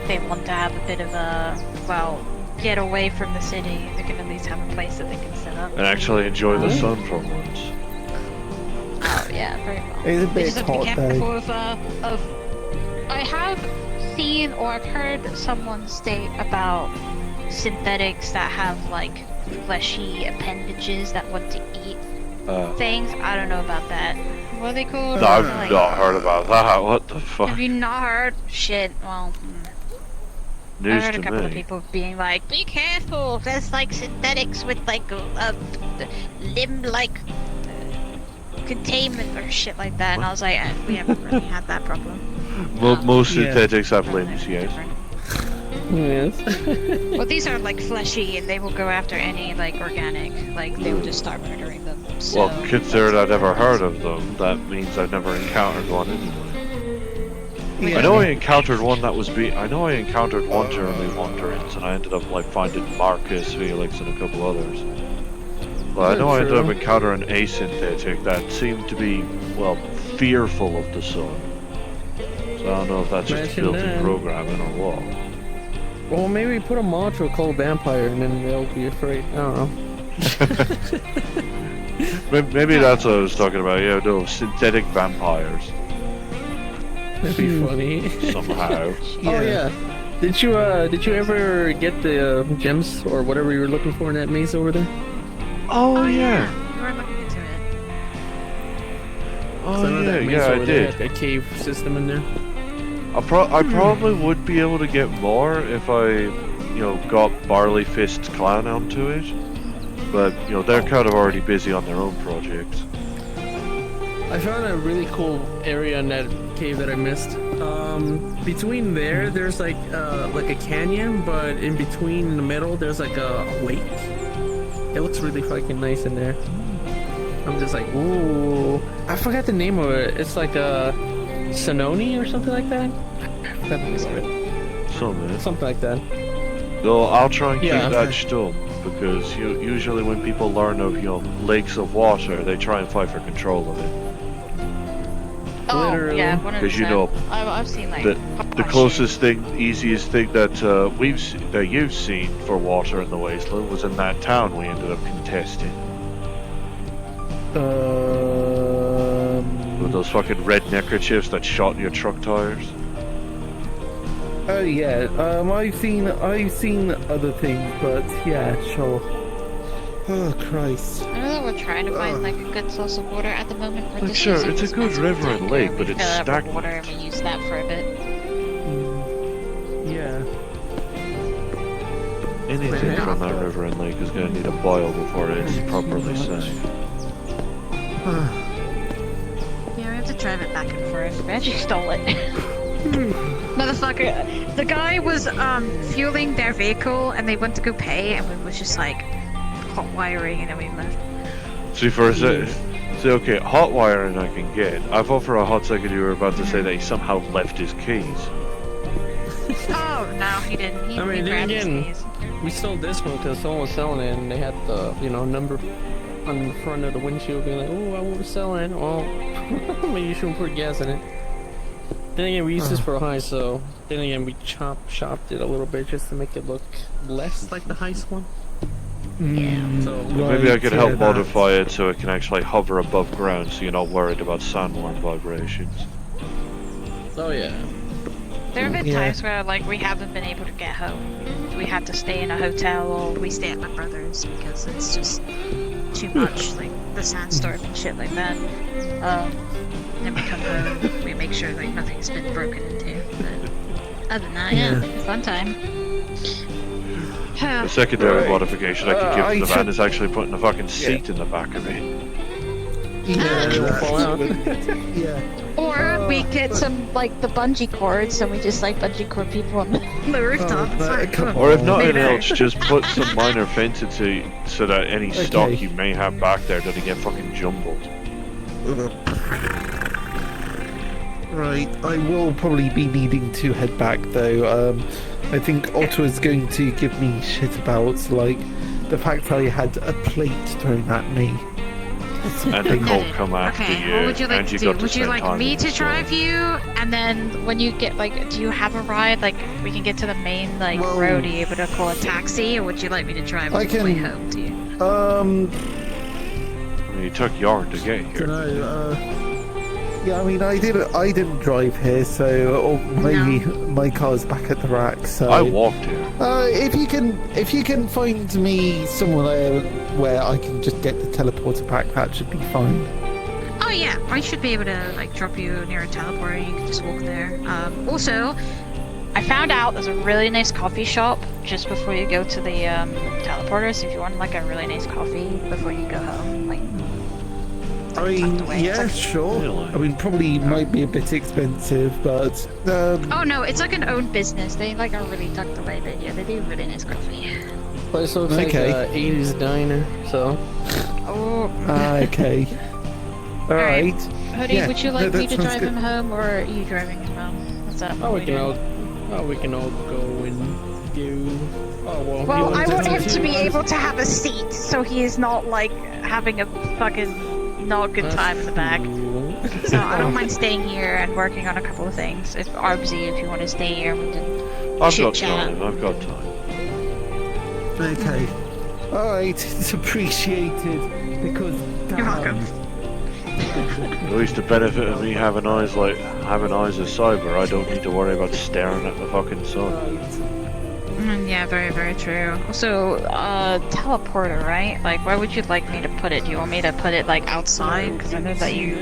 they want to have a bit of a get away from the city. They can at least have a place that they can set up. And actually enjoy the sun for once. Oh yeah, very well. It's a We bit just have to be hot careful though. of. I have seen or I've heard someone state about synthetics that have like fleshy appendages that want to eat things. I don't know about that. What are they called? I've Like- not heard about that. What the fuck? Have you not heard? Shit. Well, I News heard a to couple of me. people being like, "Be careful! There's like synthetics with like a limb-like containment or shit like that." And I was like, "We haven't really had that problem." Most Yeah. synthetics have They're limbs, yes. different. Yes. Well, these are like fleshy, and they will go after any like organic. Like they will just start murdering them. So, Well, considering I've never heard of them, that means I've never encountered one anyway. Yeah. I know I encountered one that was I know I encountered one during my wanderings, and I ended up like finding Marcus, Felix, and a couple others. But I know I ended up encountering a synthetic that seemed to be, well, fearful of the sun. So I don't know if that's just Imagine built-in that. programming or what. Well, maybe put a mantra called vampire, and then they'll be afraid. I don't know. Maybe that's what I was talking about. Yeah, no, synthetic vampires That'd be funny. somehow. Oh yeah. Did you ever get the gems or whatever you were looking for in that maze over there? Oh yeah. You were looking into it. Oh So yeah, that maze yeah, I over there did. had a cave system in there. I probably would be able to get more if I, got Barley Fist's clan onto it. But, they're kind of already busy on their own projects. I found a really cool area in that cave that I missed. Between there's like a canyon, but in between in the middle, there's like a lake. It looks really fucking nice in there. I'm just like, ooh. I forgot the name of it. It's like a Sononi or something like that. I forgot the name of it. Something like that. Though I'll try and keep Yeah. that stum, because usually when people learn of, lakes of water, they try and fight for control of it. Oh, Literally. yeah, 100%. Because I've seen like the closest thing, easiest thing that you've seen for water in the Wasteland was in that town we ended up contesting. With those fucking red neckerchiefs that shot your truck tires. Oh yeah, I've seen other things, but yeah, sure. Oh Christ. I know that we're trying to find like a good source of water at the moment. We're Like, just sure, using it's a this good massive river and tank lake, where but we it's fill it up with stagnant. water and we use that for a bit. Yeah. Anything from that river and lake is going to need a boil before it's properly safe. Yeah, we have to drive it back and forth. We actually stole it. Motherfucker. The guy was fueling their vehicle and they went to go pay and we was just like hot wiring and then we left. See, okay, hot wiring I can get. I thought for a hot second you were about to say that he somehow left his keys. Oh no, he didn't. He, I mean, he then grabbed his again, keys. we stole this one because someone was selling it and they had the, number on the front of the windshield being like, oh, I will be selling. Well, maybe you shouldn't put gas in it. Then again, we used this for a heist, so then again, we chopped it a little bit just to make it look less like the heist one. Yeah. So Maybe I could help modify it so it can actually hover above ground so you're not worried about sandworm vibrations. oh yeah. There have been Yeah. times where like we haven't been able to get home. We had to stay in a hotel or we stay at my brother's because it's just too much, like the sandstorm and shit like that. Then we come home, we make sure like nothing's been broken into. But other than that, yeah, fun time. The secondary Right. modification I could give I to the van should- is actually putting a fucking seat in the back of it. Yeah. fall out. Yeah. Or we get some like the bungee cords and we just like bungee cord people on the rooftop. It's fine. come Or if on. nothing Maybe. else, just put some minor fences so that any stock Okay. you may have back there doesn't get fucking jumbled. Right, I will probably be needing to head back though. I think Otto is going to give me shit about like the fact I had a plate thrown at me. And the cult come after Okay, you, what would you like and to you do? got to Would you spend like time me in to the drive store. you? And then when you get like, do you have a ride? Like, we can get to the main like Well, road. Are you able to call a taxi, or would you like me to drive I all the way can- home to you? I mean, it took yarn to get here. Can I? Yeah, I mean, I didn't drive here, so or maybe my car's back at the rack. So I walked here. if you can find me somewhere where I can just get the teleporter back, that should be fine. Oh yeah, I should be able to like drop you near a teleporter. You can just walk there. Also, I found out there's a really nice coffee shop just before you go to the teleporter. So if you want like a really nice coffee before you go home, like. I mean, tucked away. It's yeah, like- sure. Really? I mean, probably might be a bit expensive, but Oh no, it's like an own business. They like are really tucked away, but yeah, they do really nice coffee. Place looks Okay. like a 80s diner, so. Oh, okay. All Alright. right. Hoodie, Yeah, would you no, like that me to sounds drive good. him home, or are you driving him home? What's up? We can all go and do. Oh well. Well, I want him to be able to have a seat, so he is not like having a fucking not good time in the back. So I don't mind staying here and working on a couple of things. If Arbsy, if you want to stay here, we can I've chit got chat. time. I've got time. Okay. All right. It's appreciated because You're welcome. At least the benefit of me having eyes as cyber, I don't need to worry about staring at the fucking sun. Yeah, very, very true. Also, teleporter, right? Like, where would you like me to put it? Do you want me to put it, like, outside? Because I know that you...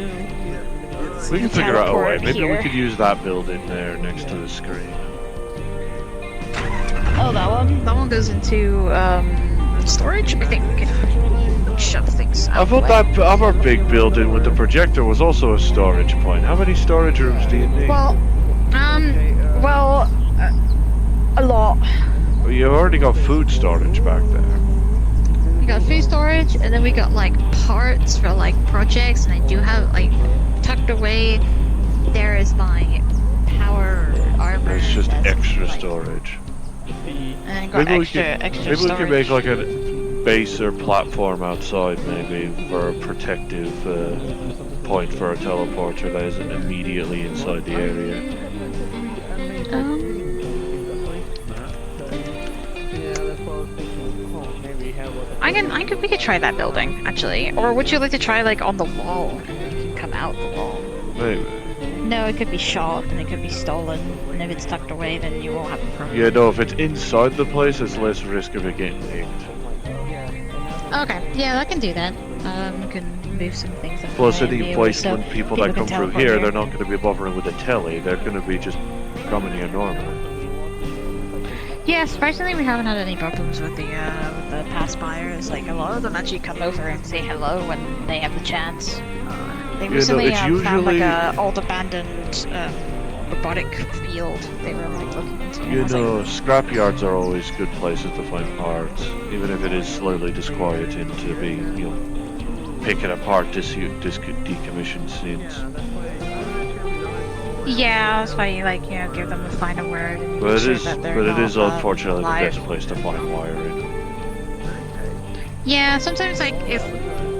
We can figure out a way. teleport Maybe here. we could use that building there next to the screen. Oh, that one? That one goes into, storage? I think we can shove things out I thought the way. that other big building with the projector was also a storage point. How many storage rooms do you need? Well, a lot. Well, you already got food storage back there. We got food storage, and then we got, like, parts for, like, projects, and I do have, like, tucked away, there is my power armor. It's just that's, extra like, storage. And then I got Maybe extra we storage. could make like a base or platform outside, maybe for a protective point for a teleporter that isn't immediately inside the area. We could try that building, actually. Or would you like to try, like, on the wall? You can come out the wall. Maybe. No, it could be shot, and it could be stolen, and if it's tucked away, then you won't have a problem. Yeah, no, if it's inside the place, it's less risk of it getting nicked. Okay, yeah, I can do that. We can move some things up. Plus, and any maybe place so when people that can come through teleport here, they're not going to be bothering with the telly. They're going to be just coming here normally. Yeah, surprisingly, we haven't had any problems with the pass buyers. Like, a lot of them actually come over and say hello when they have the chance. They recently it's found like usually- a old abandoned robotic field they were like looking into. and I You was like, know, scrapyards are always good places to find parts, even if it is slowly disquieting to be, you know, picking apart decommissioned scenes. yeah, that's why you like, you know, give them the final word. And But make it sure is, that they're but it not, is unfortunately the live. best place to find wiring. Yeah, sometimes like if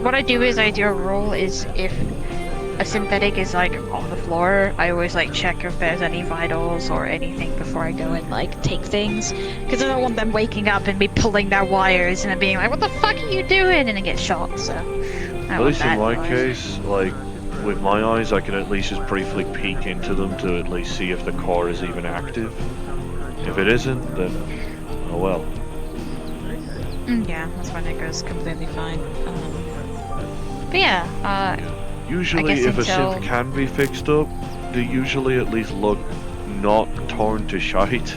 what I do is I do a rule is if a synthetic is like on the floor, I always like check if there's any vitals or anything before I go and like take things, because I don't want them waking up and be pulling their wires and then being like, "What the fuck are you doing?" and then get shot. So At least in my case, like with my eyes, I can at least just briefly peek into them to at least see if the core is even active. If it isn't, then oh well. Yeah, that's when it goes completely fine. But yeah, Usually, guess if a until- synth can be fixed up, they usually at least look not torn to shite.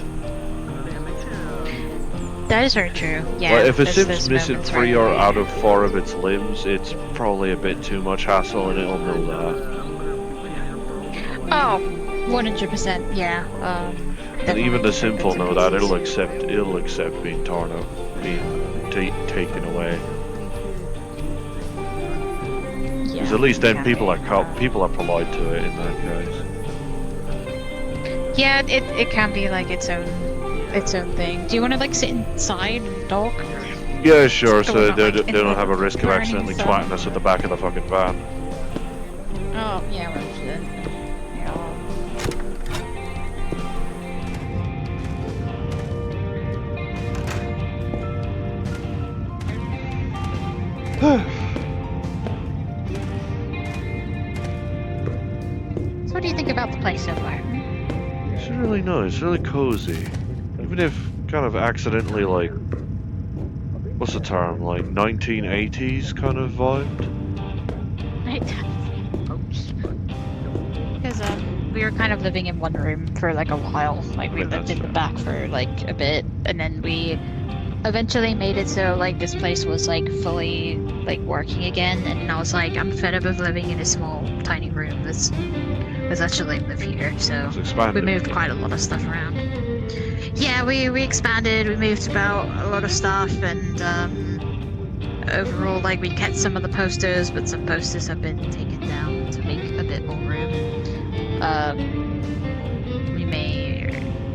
that is very true. Yeah, Like if a there's synth's missing moments 3 where or I- out of 4 of its limbs, it's probably a bit too much hassle, and it'll know that. Oh, 100%. Yeah. And even the definitely simple bits know and that pieces. it'll accept being torn up, being taken away. Yeah, Because at least then yeah, people they- are polite to it in that case. Yeah, it can be like its own thing. Do you want to like sit inside and talk? Yeah, sure. So So we're not, they like, in don't the have a risk of burning accidentally sun. twatting us at the back of the fucking van. Oh yeah, we're good. Yeah. So what do you think about the place so far? It's really nice, really cozy. Even if kind of accidentally like, what's the term, like 1980s kind of vibed. Right. Because we were kind of living in one room for like a while. Like we Yeah, lived that's in the fair. back for like a bit, and then we eventually made it so like this place was like fully like working again. And I was like, I'm fed up of living in a small tiny room. Let's actually live here. So It's we expanded. moved quite a lot of stuff around. Yeah, we expanded. We moved about a lot of stuff, and overall, like we kept some of the posters, but some posters have been taken down to make a bit more room. We may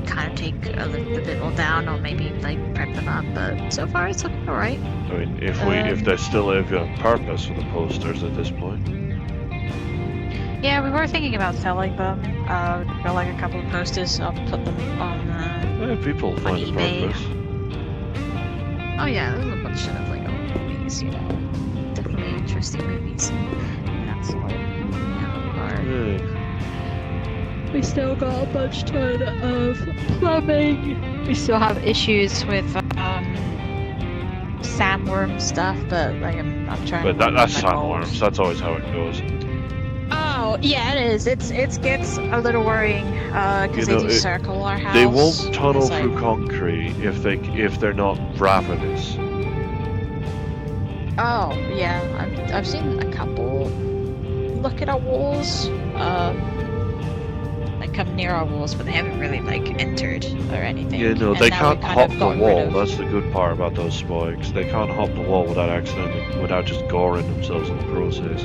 kind of take a little bit more down, or maybe like prep them up. But so far, it's looking alright. I mean, if they still have a purpose for the posters at this point. Yeah, we were thinking about selling them. We've got like a couple of posters. I'll put them on. People find a eBay. purpose. Oh yeah, there's a bunch of like old movies, you know, definitely interesting movies. You know. that's what we Yeah. We still got a bunch ton of plumbing. We still have issues with sandworm stuff, but like I'm trying But to work that's on my goals. sandworms. That's always how it goes. Oh yeah, it is. It gets a little worrying because they do circle our house. They won't tunnel It's like- through concrete if they're not ravenous. Oh yeah, I've seen a couple look at our walls. Like come near our walls, but they haven't really like entered or anything. Yeah, no, And they now we can't kind hop of the gotten rid wall. of- That's the good part about those spikes. They can't hop the wall without just goring themselves in the process.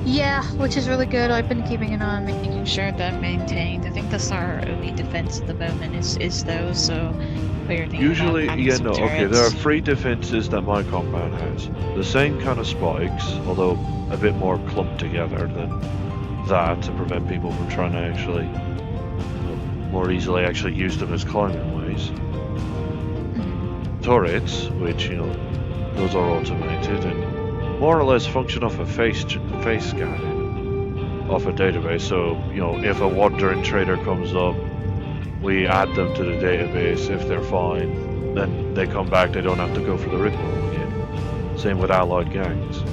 Yeah, which is really good. I've been keeping an eye on making sure they're maintained. I think that's our only defense at the moment is those. So we're thinking Usually, about adding yeah, some no, okay, there are turrets. 3 defenses that my compound has. The same kind of spikes, although a bit more clumped together than that to prevent people from trying to actually more easily actually use them as climbing ways. Turrets, which, those are automated and more or less function off a face scanning off a database. So, if a wandering trader comes up, we add them to the database. If they're fine, then they come back, they don't have to go for the rigmarole again. Same with allied gangs.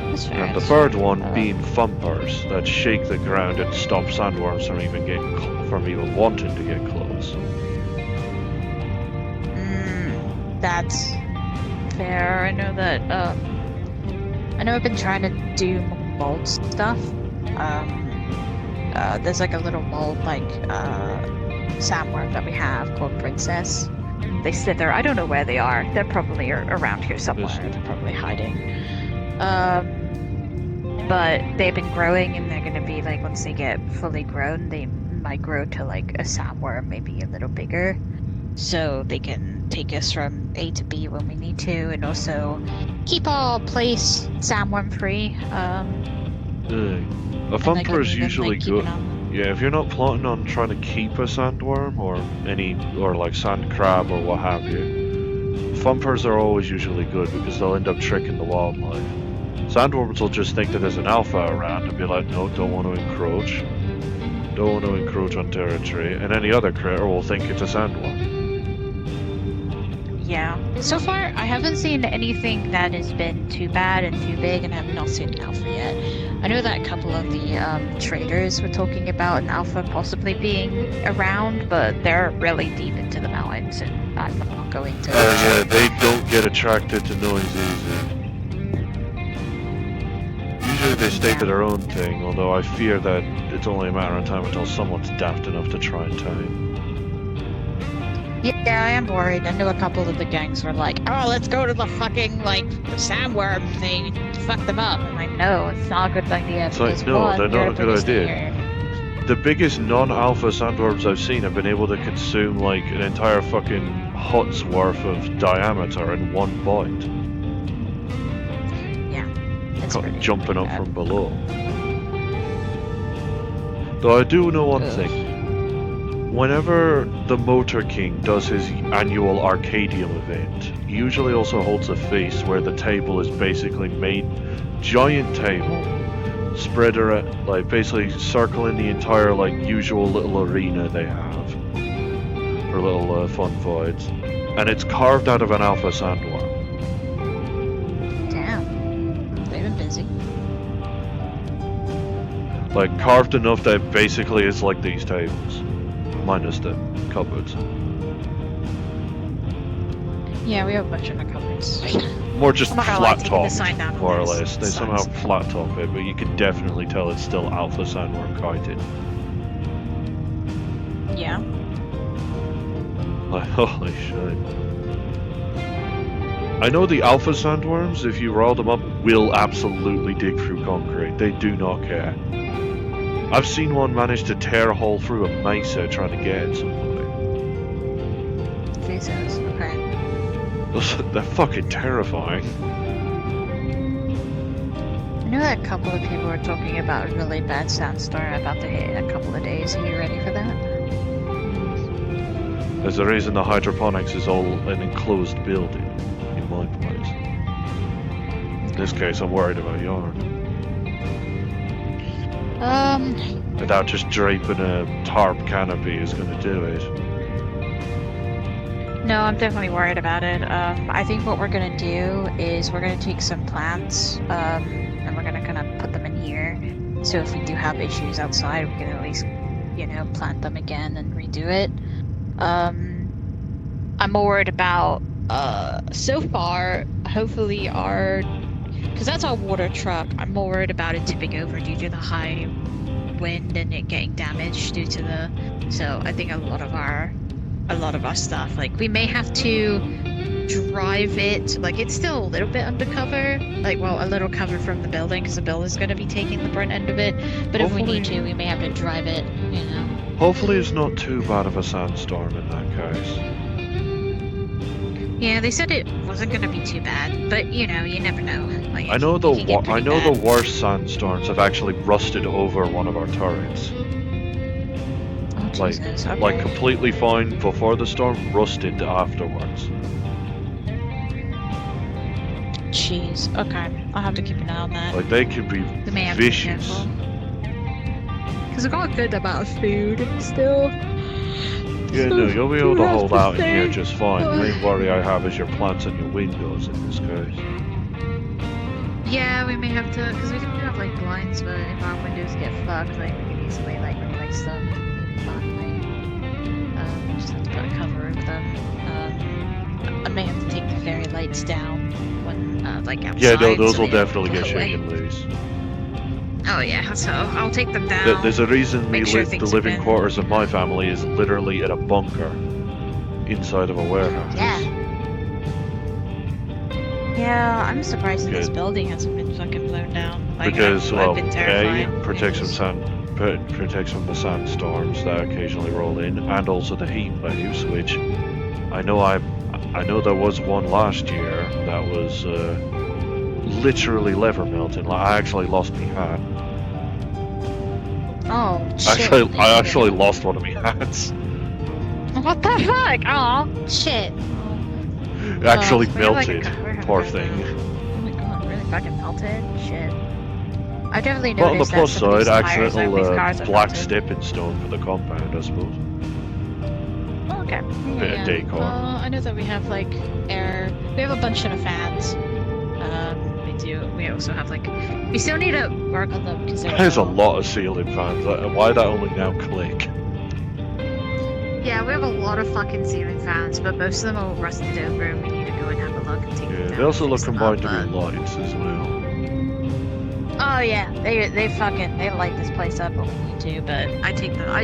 That's fair, And the that's third fair. one being thumpers that shake the ground and stop sandworms from even wanting to get close. That's fair. I know that. I know I've been trying to do mold stuff. There's like a little mold sandworm that we have called Princess. They sit there. I don't know where they are. They're probably around here somewhere. They're probably hiding. But they've been growing, and they're gonna be like once they get fully grown, they might grow to like a sandworm, maybe a little bigger, so they can take us from A to B when we need to, and also keep our place sandworm free. A thumper is usually good. On. Yeah, if you're not plotting on trying to keep a sandworm or like sand crab or what have you, thumpers are always usually good because they'll end up tricking the wildlife. Sandworms will just think that there's an alpha around and be like, no, don't want to encroach. Don't want to encroach on territory. And any other critter will think it's a sandworm. Yeah. So far, I haven't seen anything that has been too bad and too big, and I have not seen an alpha yet. I know that a couple of the traders were talking about an alpha possibly being around, but they're really deep into the mountains, and I'm not going to. Yeah, they don't get attracted to noise easy. Usually they stay to their own thing, although I fear that it's only a matter of time until someone's daft enough to try and tame. Yeah, I am worried. I know a couple of the gangs were like, oh, let's go to the fucking, sandworm thing, fuck them up. I'm like, no, it's not a good idea. It's like, no, they're not a good idea. The biggest non-alpha sandworms I've seen have been able to consume, like, an entire fucking hut's worth of diameter in one bite. Jumping up from below. Though I do know one thing. Whenever the Motor King does his annual Arcadium event, he usually also holds a feast where the table is basically made giant table, spread around, like basically circling the entire usual little arena they have for little fun fights, and it's carved out of an alpha sandworm. Like, carved enough that basically it's like these tables. Minus the cupboards. Yeah, we have a bunch of the cupboards. More just flat top, more or this. less. They somehow flat top it, but you can definitely tell it's still alpha sandworm kited. Yeah. Like, holy shit. I know the alpha sandworms, if you roll them up, will absolutely dig through concrete. They do not care. I've seen one manage to tear a hole through a mesa trying to get at somebody. Jesus, okay. They're fucking terrifying. I know that a couple of people were talking about a really bad sandstorm about to hit in a couple of days. Are you ready for that? There's a reason the hydroponics is all an enclosed building in my place. this case, I'm worried about yarn. Um, I doubt just draping a tarp canopy is going to do it. no, I'm definitely worried about it. I think what we're gonna do is we're gonna take some plants, and we're gonna kind of put them in here. So if we do have issues outside, we can at least, plant them again and redo it. I'm more worried about, so far, hopefully because that's our water truck. I'm more worried about it tipping over due to the high wind and it getting damaged due to so I think a lot of our stuff, like we may have to drive it, like it's still a little bit undercover, like, well, a little cover from the building because the building's going to be taking the brunt end of it, but if we need to, we may have to drive it, Hopefully it's not too bad of a sandstorm in that case. Yeah, they said it wasn't going to be too bad, but you never know. Like, I know it can get pretty the bad. worst sandstorms have actually rusted over one of our turrets. Oh, Jesus. Okay. Like completely fine before the storm, rusted afterwards. Jeez. Okay, I'll have to keep an eye on that. Like they can be We may have to be vicious. careful. Because I've got a good amount of food still. Yeah, no, you'll be able to have hold to out in stay. here just fine. The main worry I have is your plants and your windows in this case. Yeah, we may have to, because we do have like blinds, but if our windows get fucked, like we can easily like replace them. We just have to put a cover over them. I may have to take the fairy lights down when like outside. Yeah, no, those so will they don't definitely blow get away. shaken loose. Oh yeah, so I'll take them down. There's a reason Make sure the things have living been- quarters of my family is literally in a bunker inside of a warehouse. Yeah. Yeah, I'm surprised that this Good. building hasn't been fucking blown down. Like, Because, I've been terrified. protects from the sandstorms that occasionally roll in, and also the heat waves, which I know there was one last year that was literally lever melting. Like I actually lost my hat. Oh shit. I actually lost one of my hats. What the fuck? Oh shit. It actually we have, like, a melted. cover Poor for thing. Oh my god, really fucking melted? Shit. I definitely But on the noticed plus that some of these side, tires on these accidental cars are black melted. stepping stone for the compound, I suppose. Oh, okay. Bit of decor. I know that we have like air. We have a bunch of fans. We also have like. We still need to work on them because There's a lot of ceiling fans. Why that only now click? Yeah, we have a lot of fucking ceiling fans, but most of them are rusted over, and we need to go and have a look and take them Yeah, down they also and look fix them combined up, to be lights as well. Oh yeah, they light this place up when we need to, but I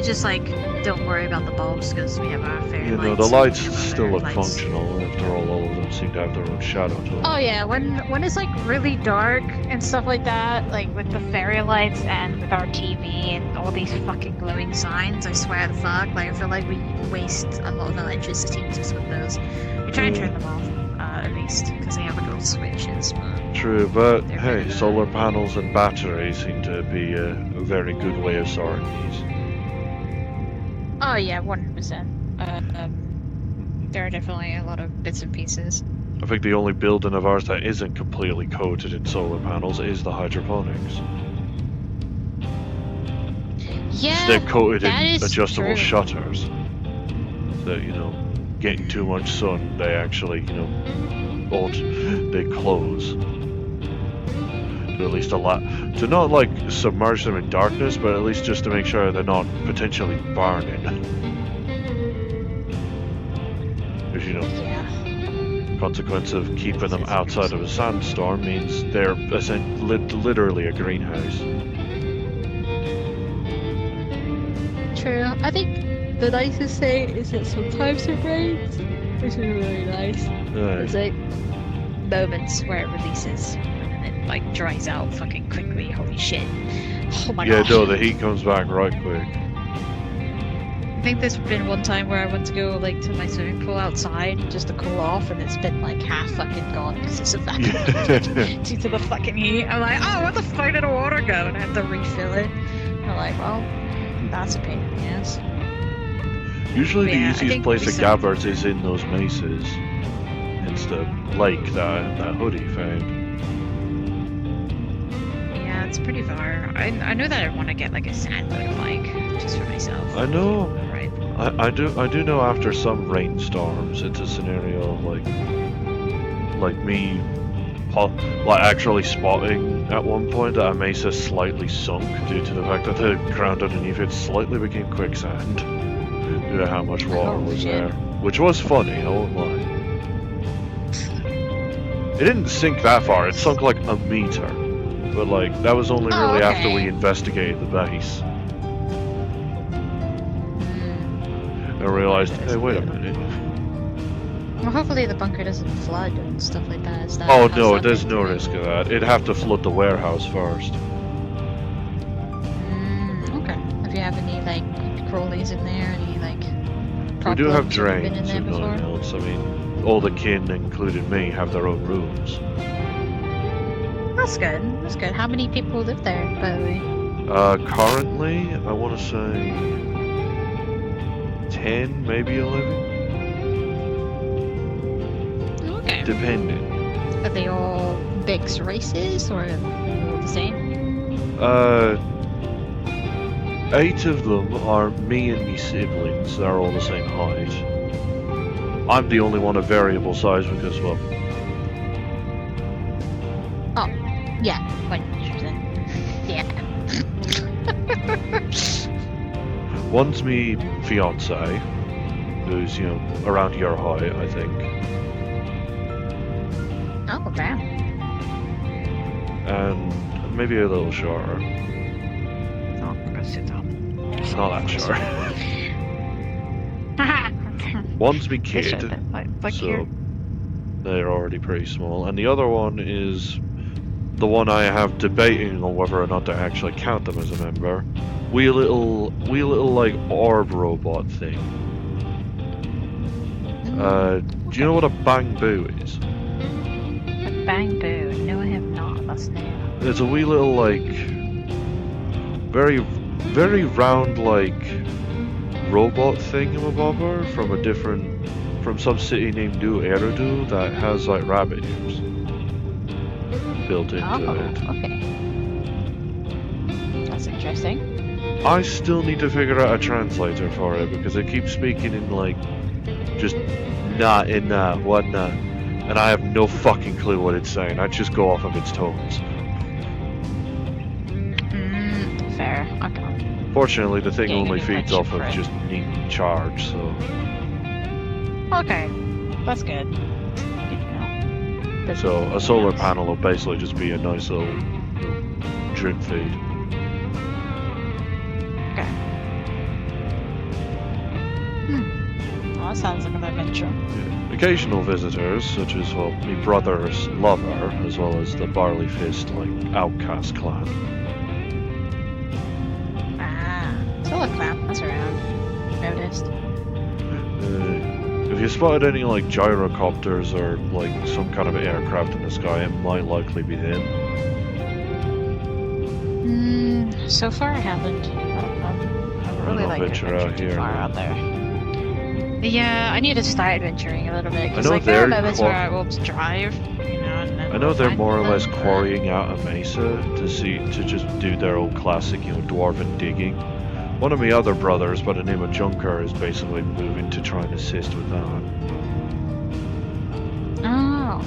just like don't worry about the bulbs because we have our fairy You lights. know, the and lights we have our still fairy look lights. functional. After all of them seem to have their own shadow to them. Oh yeah, when it's like really dark and stuff like that, like with the fairy lights and with our TV and all these fucking glowing signs, I swear to fuck, like I feel like we waste a lot of electricity just with those. We try and turn them off, at least, because they have like little switches, but... True, but They're hey, better. solar panels and batteries seem to be a very good way of sorting these. Oh yeah, 100%. There are definitely a lot of bits and pieces. I think the only building of ours that isn't completely coated in solar panels is the hydroponics. Yeah, They're coated that in is adjustable true. shutters. So, getting too much sun, they actually, they close. To at least to not like submerge them in darkness, but at least just to make sure they're not potentially burning. Because, Yeah. consequence of keeping them outside of a sandstorm means they're literally a greenhouse. True. I think the nicest thing is that sometimes it rains, which is really nice. There's like moments where it releases and then it like dries out fucking quickly. Holy shit. Oh my Yeah, god. no, the heat comes back right quick. I think there's been one time where I went to go like to my swimming pool outside just to cool off, and it's been like half fucking gone because it's evaporated due to the fucking heat. I'm like, oh, where the fuck did the water go? And I have to refill it. I'm like, well, that's a pain in the ass. Usually But the yeah, I easiest think place we to still- gabbers is in those mesas. It's the lake that Hoodie found. that's pretty far. I know that I want to get like a sand motorbike just for myself. I know. Right. I do know after some rainstorms, it's a scenario of like me, like actually spotting at one point that a mesa slightly sunk due to the fact that the ground underneath it slightly became quicksand due to how much water Oh, was shit. there, which was funny. I won't lie. It didn't sink that far. It sunk like a meter, but like that was only Oh, really after okay. we investigated the base. Hmm. I realized, That is hey, wait a weird. minute. Well, hopefully the bunker doesn't flood and stuff like that. Is that Oh how's no, that there's been no doing? risk of that. It'd have to flood the warehouse first. Okay. Have you have any like crawlies in there? Any like We do have problems? Have you been in drains, there if nothing before? else. I mean, all the kin, including me, have their own rooms. That's good. That's good. How many people live there, by the way? Currently, I want to say 10, maybe 11, Okay. depending. Are they all mixed races or all the same? 8 of them are me and me siblings. They're all the same height. I'm the only one of variable size because, well, Yeah, 100%. Yeah. one's me fiance, who's, around your height, I think. Oh, damn. And maybe a little shorter. Oh, go sit down. Not that short. One's me kid, so they're already pretty small. And the other one is the one I have debating on whether or not to actually count them as a member. Wee little like orb robot thing. Do you know what a bang boo is? A bang boo. No, I have not. That's new. It's a wee little like very round like robot thingamabobber from some city named New Eridu that has like rabbit ears built into it. Okay. That's interesting. I still need to figure out a translator for it because it keeps speaking in like just nah in what nah, and I have no fucking clue what it's saying. I just go off of its tones. Fair. Okay. Fortunately, the thing Yeah, only you feeds mentioned off of Fred. just needing charge, so Okay. That's good. Good to know. Doesn't so mean a solar anything else. panel will basically just be a nice little drip feed. Okay. Well, that sounds like an adventure. Yeah. Occasional visitors, such as my brother's lover, as well as the Barley Fist outcast clan. Solar clouds around. Noticed. If you spotted any gyrocopters or some kind of aircraft in the sky, it might likely be them. So far I haven't. I really I'll like to venture adventure out too here. far out there. Yeah, I need to start adventuring a little bit because know there are they're moments where I will drive, and then I know we'll they're find more or them, less but- quarrying out a mesa to just do their old classic, dwarven digging. One of my other brothers, by the name of Junker, is basically moving to try and assist with that. Oh,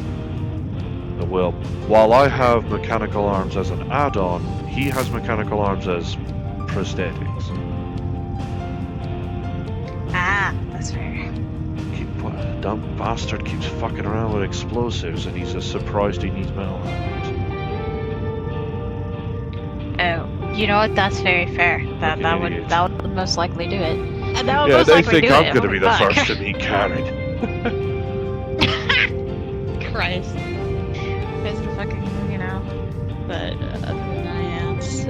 Well, while I have mechanical arms as an add-on, he has mechanical arms as prosthetics. that's fair. Dumb bastard keeps fucking around with explosives, and he's surprised he needs metal arms. Oh, you know what? That's very fair. That Fucking idiot. would most likely do it. And that would Yeah, most they likely think do I'm it. gonna be the Holy first to be carried. fuck. Christ. There's the fucking, but other than that, yeah, it's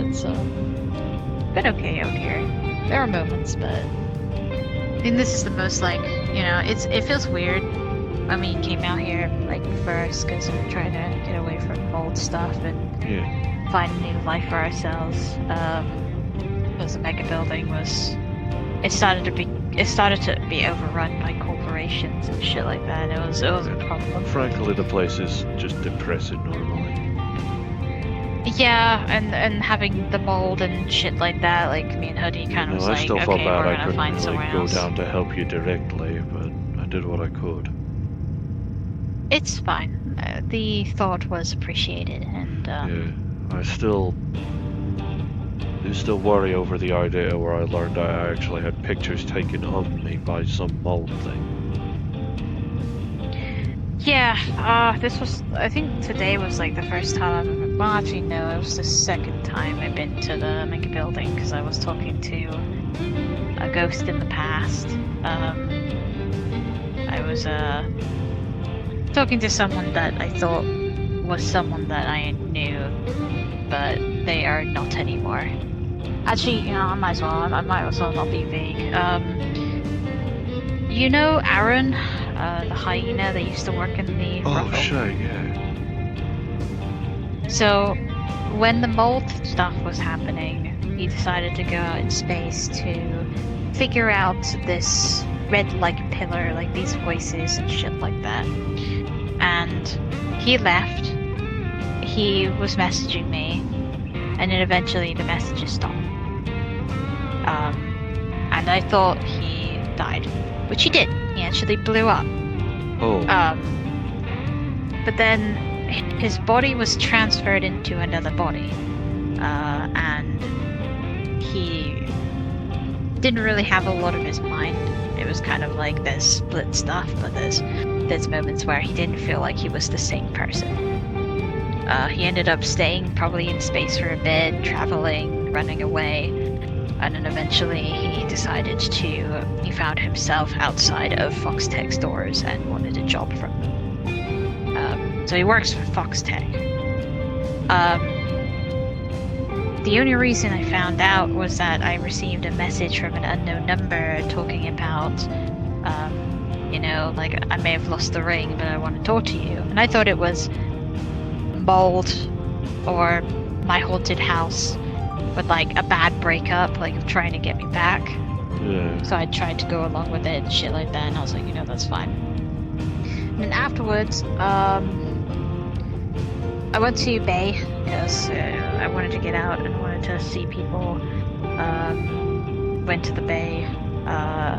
been okay out here. There are moments, but I think this is the most it feels weird. I mean, came out here first because we're trying to get away from old stuff and Yeah. find a new life for ourselves. Because the mega building it started to be overrun by corporations and shit like that. It was a problem. Frankly, the place is just depressing normally. Yeah, and having the mold and shit like that, like me and Hoodie kind of was I like, still felt okay, bad we're I gonna couldn't find really somewhere go else. down to help you directly, but I did what I could. It's fine. The thought was appreciated, and Yeah, I still do still worry over the idea where I learned I actually had pictures taken of me by some mold thing. yeah. I think today was like the first time I've ever. Well, actually, no, it was the second time I've been to the mega building because I was talking to a ghost in the past. I was talking to someone that I thought was someone that I knew, but they are not anymore. Actually, I might as well. I might as well not be vague. You know Aaron, the hyena that used to work in the Oh brothel? shit, yeah. So, when the mold stuff was happening, he decided to go out in space to figure out this red-like pillar, like these voices and shit like that. And he left. He was messaging me, and then eventually the messages stopped. And I thought he died, which he did. He actually blew up. Oh, But then his body was transferred into another body, and he didn't really have a lot of his mind. It was kind of like there's split stuff, but there's moments where he didn't feel like he was the same person. He ended up staying probably in space for a bit, traveling, running away, and then eventually he decided he found himself outside of Foxtech's doors and wanted a job from them. So he works for Foxtech. The only reason I found out was that I received a message from an unknown number talking about, like I may have lost the ring, but I want to talk to you. And I thought it was mold or my haunted house with like a bad breakup, like trying to get me back. yeah. So I tried to go along with it and shit like that, and I was like, that's fine. And then afterwards, I went to Bay because I wanted to get out and wanted to see people. Went to the Bay,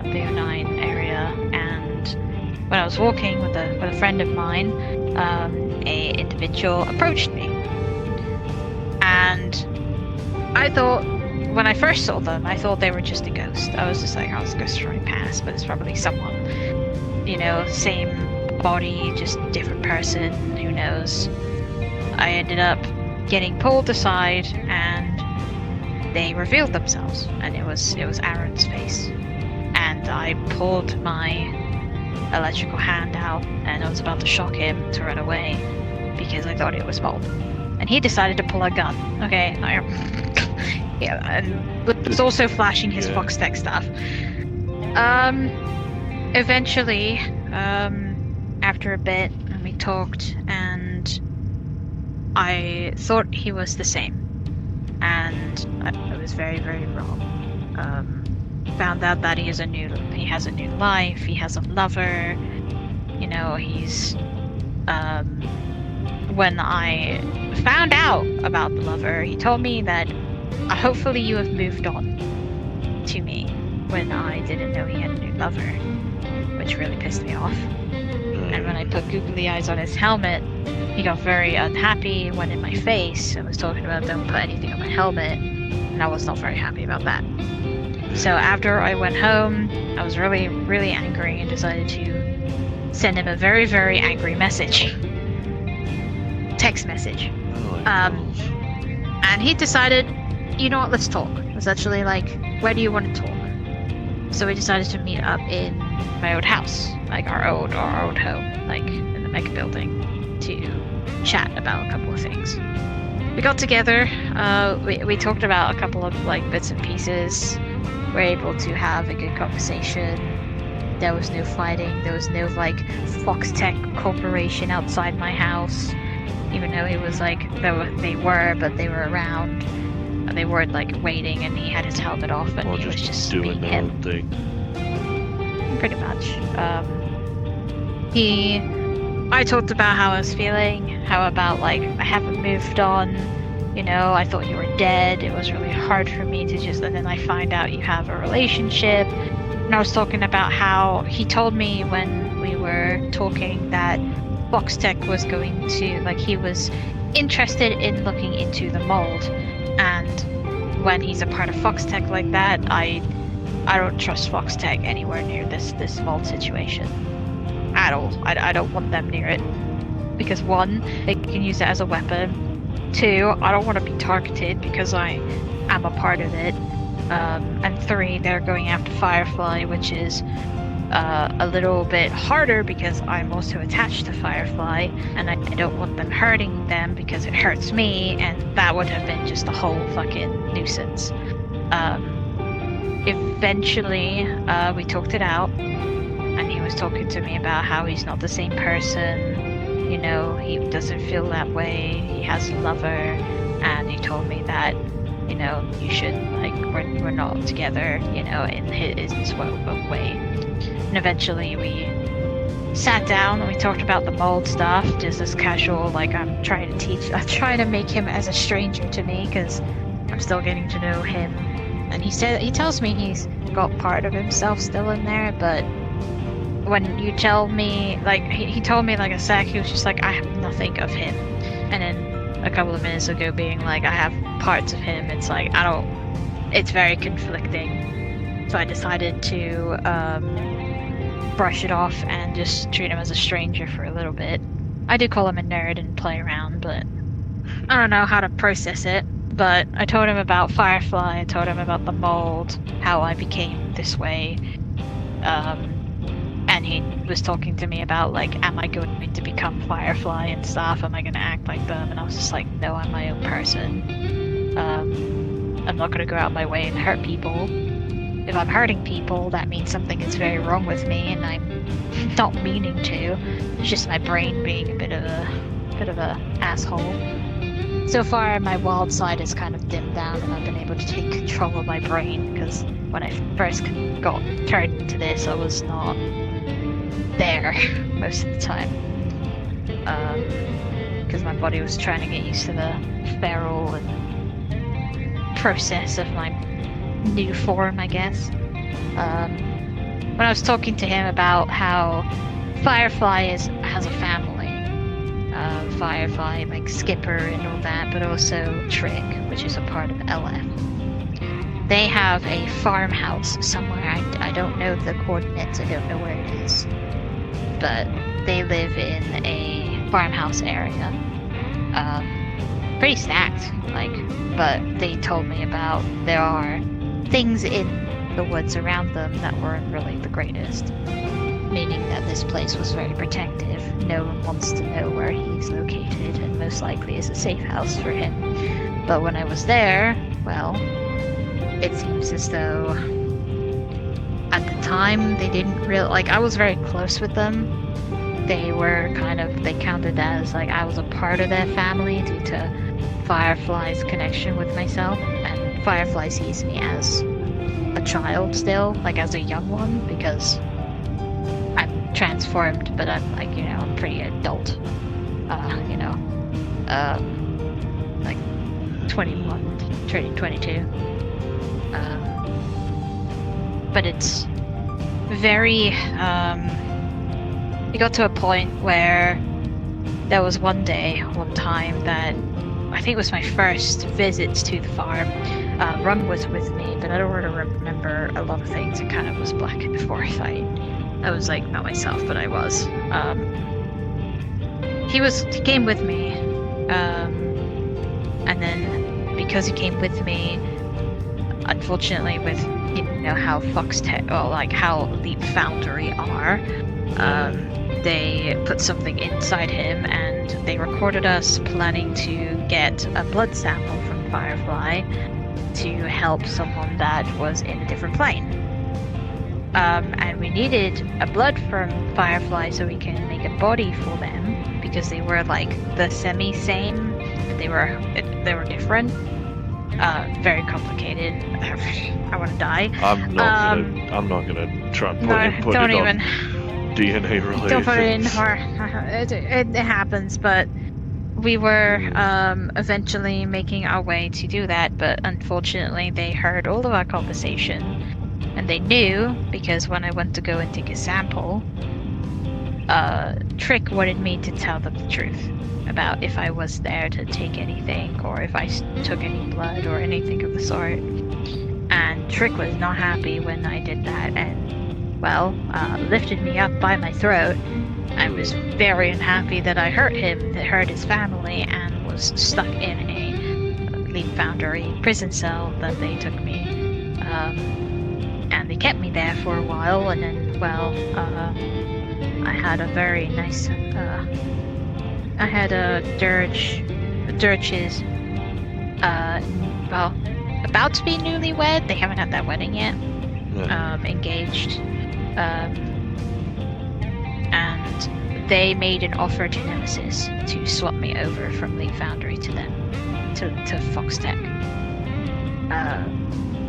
Bay 09 area, and when I was walking with a friend of mine, a individual approached me, and I thought when I first saw them, I thought they were just a ghost. I was just like, I was ghost running past, but it's probably someone, same body, just different person. Who knows? I ended up getting pulled aside, and they revealed themselves, and it was Aaron's face. And I pulled my electrical hand out, and I was about to shock him to run away because I thought it was mold. And he decided to pull a gun. Okay, yeah, and was also flashing his Foxtech stuff. Eventually, after a bit, we talked, and I thought he was the same, and I was very, very wrong. Found out that he has a new life. He has a lover. He's when I found out about the lover, he told me that hopefully you have moved on to me when I didn't know he had a new lover, which really pissed me off. And when I put googly eyes on his helmet, he got very unhappy, went in my face, and was talking about don't put anything on my helmet, and I was not very happy about that. So after I went home, I was really, really angry and decided to send him a very, very angry message. Text message. And he decided, you know what, let's talk. It was actually like, where do you want to talk? So we decided to meet up in my old house, like our old home, like in the mega building, to chat about a couple of things. We got together, we talked about a couple of like bits and pieces. We were able to have a good conversation. There was no fighting, there was no like Foxtech Corporation outside my house. Even though he was like, they were around. They weren't like waiting, and he had his helmet off, and he was just doing being their him. own thing. Pretty much. I talked about how I was feeling, how about like I haven't moved on, you know, I thought you were dead. It was really hard for me to just, and then I find out you have a relationship. And I was talking about how he told me when we were talking that Foxtech was going to, like, he was interested in looking into the mold. And when he's a part of Foxtech like that, I don't trust Foxtech anywhere near this mold situation at all. I don't want them near it. Because 1, they can use it as a weapon. 2, I don't want to be targeted because I am a part of it. And 3, they're going after Firefly, which is a little bit harder because I'm also attached to Firefly, and I don't want them hurting them because it hurts me, and that would have been just a whole fucking nuisance. Eventually, we talked it out, and he was talking to me about how he's not the same person. You know, he doesn't feel that way. He has a lover, and he told me that, you know, you should, like, we're not together, you know, in his way. And eventually we sat down and we talked about the mold stuff, just as casual, like I'm trying to make him as a stranger to me, because I'm still getting to know him. And he tells me he's got part of himself still in there, but when you tell me, like, he told me like a sec, he was just like, I have nothing of him. And then a couple of minutes ago being like, I have parts of him, it's like, it's very conflicting. So I decided to brush it off and just treat him as a stranger for a little bit. I do call him a nerd and play around, but I don't know how to process it. But I told him about Firefly, I told him about the mold, how I became this way. And he was talking to me about, like, am I going to become Firefly and stuff? Am I going to act like them? And I was just like, no, I'm my own person. I'm not going to go out my way and hurt people. If I'm hurting people, that means something is very wrong with me, and I'm not meaning to. It's just my brain being a bit of a asshole. So far, my wild side has kind of dimmed down, and I've been able to take control of my brain, because when I first got turned into this, I was not there most of the time. Because my body was trying to get used to the feral and process of my new form, I guess. When I was talking to him about how Firefly has a family, Firefly, like Skipper and all that, but also Trick, which is a part of LF. They have a farmhouse somewhere. I don't know the coordinates, I don't know where it is. But they live in a farmhouse area. Pretty stacked, like, but they told me about there are things in the woods around them that weren't really the greatest. Meaning that this place was very protective. No one wants to know where he's located, and most likely is a safe house for him. But when I was there, well, it seems as though at the time they didn't really, like, I was very close with them. They counted as, like, I was a part of their family due to Firefly's connection with myself, and Firefly sees me as a child still, like as a young one, because I'm transformed, but I'm, like, you know, I'm pretty adult, you know, like 21, turning 22, but it's very, it got to a point where there was one time that I think it was my first visit to the farm. Rum was with me, but I don't really remember a lot of things. It kind of was black before I was, like, not myself, but I was. He came with me, and then because he came with me, unfortunately, with, you know, how Foxtech, well, like how Leap Foundry are, they put something inside him, and they recorded us planning to get a blood sample from Firefly to help someone that was in a different plane. And we needed a blood from Firefly so we can make a body for them, because they were like the same, but they were different. Very complicated. I want to die. I'm not gonna try and put it on DNA related. Don't put it in her. It happens, but we were eventually making our way to do that, but unfortunately they heard all of our conversation, and they knew because when I went to go and take a sample, Trick wanted me to tell them the truth about if I was there to take anything or if I took any blood or anything of the sort. And Trick was not happy when I did that, and well, lifted me up by my throat. I was very unhappy that I hurt him, that hurt his family, and was stuck in a Leap Foundry prison cell that they took me. And they kept me there for a while, and then, well, I had a very nice, I had a Dirge's, well, about to be newlywed. They haven't had that wedding yet. Engaged. And they made an offer to Nemesis to swap me over from Leap Foundry to them, to Fox Tech.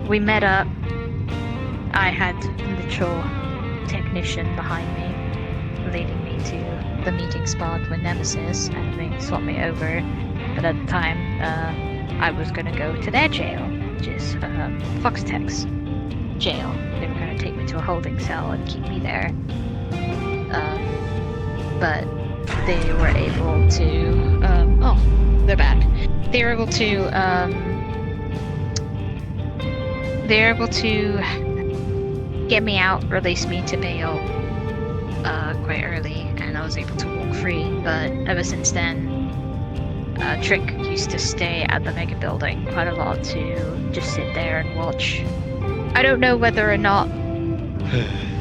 We met up. I had the literal technician behind me, leading me to the meeting spot with Nemesis, and they swapped me over. But at the time, I was going to go to their jail, which is Fox Tech's jail. They were going to take me to a holding cell and keep me there. But they were able to, oh, they're back. They were able to get me out, release me to bail quite early, and I was able to walk free. But ever since then, Trick used to stay at the mega building quite a lot to just sit there and watch. I don't know whether or not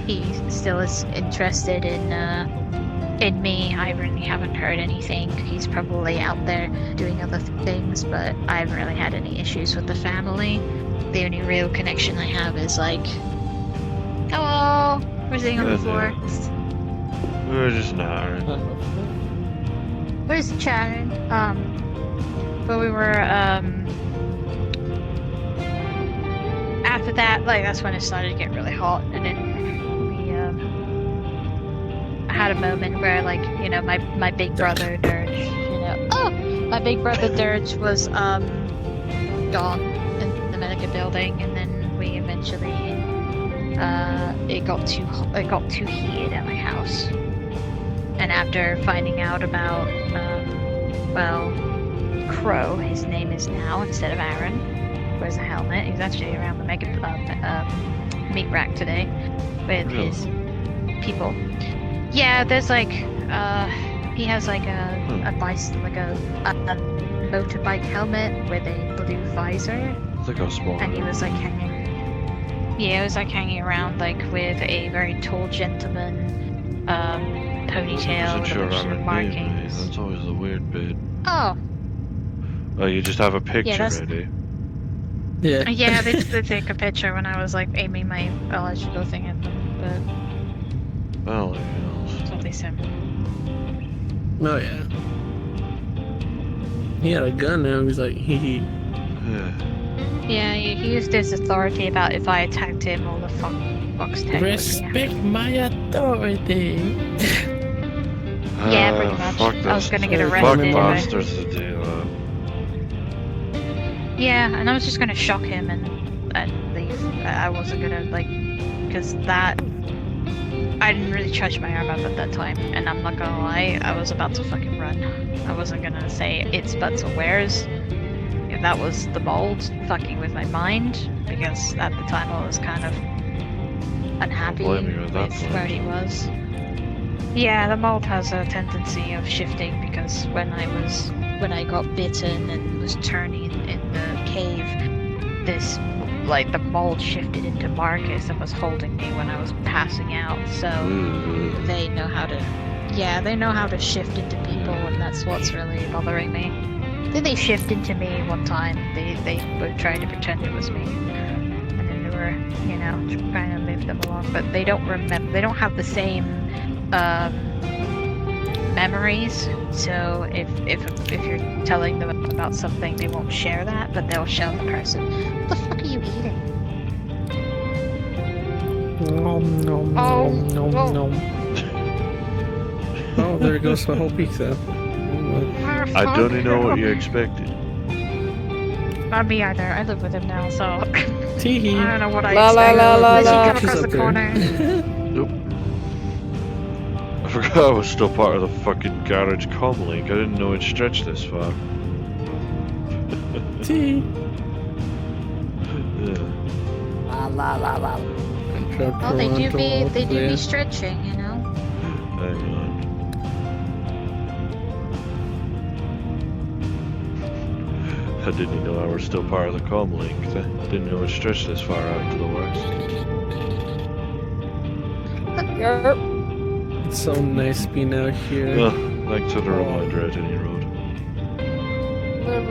he still is interested in me. I really haven't heard anything. He's probably out there doing other things, but I haven't really had any issues with the family. The only real connection I have is like, hello, we're sitting on the floor. We're just nattering. We're just chatting. But we were after that, like that's when it started to get really hot, and then I had a moment where, like, you know, my big brother Dirge, you know, my big brother Dirge was gone in the medical building, and then we eventually it got too heated at my house, and after finding out about well, Crow, his name is now, instead of Aaron, wears a helmet. He's actually around the mega meat rack today with his people. Yeah, there's like, he has like a motorbike helmet with a blue visor. I think I was small. And he was like hanging around like with a very tall gentleman, ponytail with a bunch of markings. That's always the weird bit. Oh. Oh, you just have a picture that's- ready. Yeah. Yeah, they take a picture when I was like aiming my biological thing at them, Well, but it's only him. Oh yeah. He had a gun and he was like, hee hee. Yeah, he used his authority about if I attacked him, all the Fox Tech. Respect my authority. Yeah, pretty much. Fuck I was gonna get Fuck Fuck arrested. bastards to do that. Yeah, and I was just gonna shock him and leave. I wasn't gonna, like, because that, I didn't really charge my arm up at that time, and I'm not gonna lie, I was about to fucking run. I wasn't gonna say it's buts or wheres. If that was the mold fucking with my mind, because at the time I was kind of unhappy Don't blame you at that with point. where he was. Yeah, the mold has a tendency of shifting, because when I got bitten and was turning in the cave, this, like, the mold shifted into Marcus and was holding me when I was passing out, so they know how to shift into people, and that's what's really bothering me. Then they shift into me one time. They were trying to pretend it was me, and then they were, you know, trying to move them along. But they don't remember. They don't have the same memories. So if you're telling them about something, they won't share that, but they'll show the person. What the fuck are you eating? Nom nom Oh, nom nom whoa. nom. Oh, there goes the whole pizza. Oh, I don't know what you expected. Not me either. I live with him now, so I Teehee. don't know what I La la expect. la la Unless la. he come She's across the up there. corner. I forgot I was still part of the fucking garage comm link. I didn't know it stretched this far. Tee. Yeah. La la la la. Well, they do be stretching, you know. Hang on. I didn't even know I was still part of the comm link. I didn't know it stretched this far out to the west. Yerp. It's so nice being out here. Well, thanks for the reminder at any road. Have a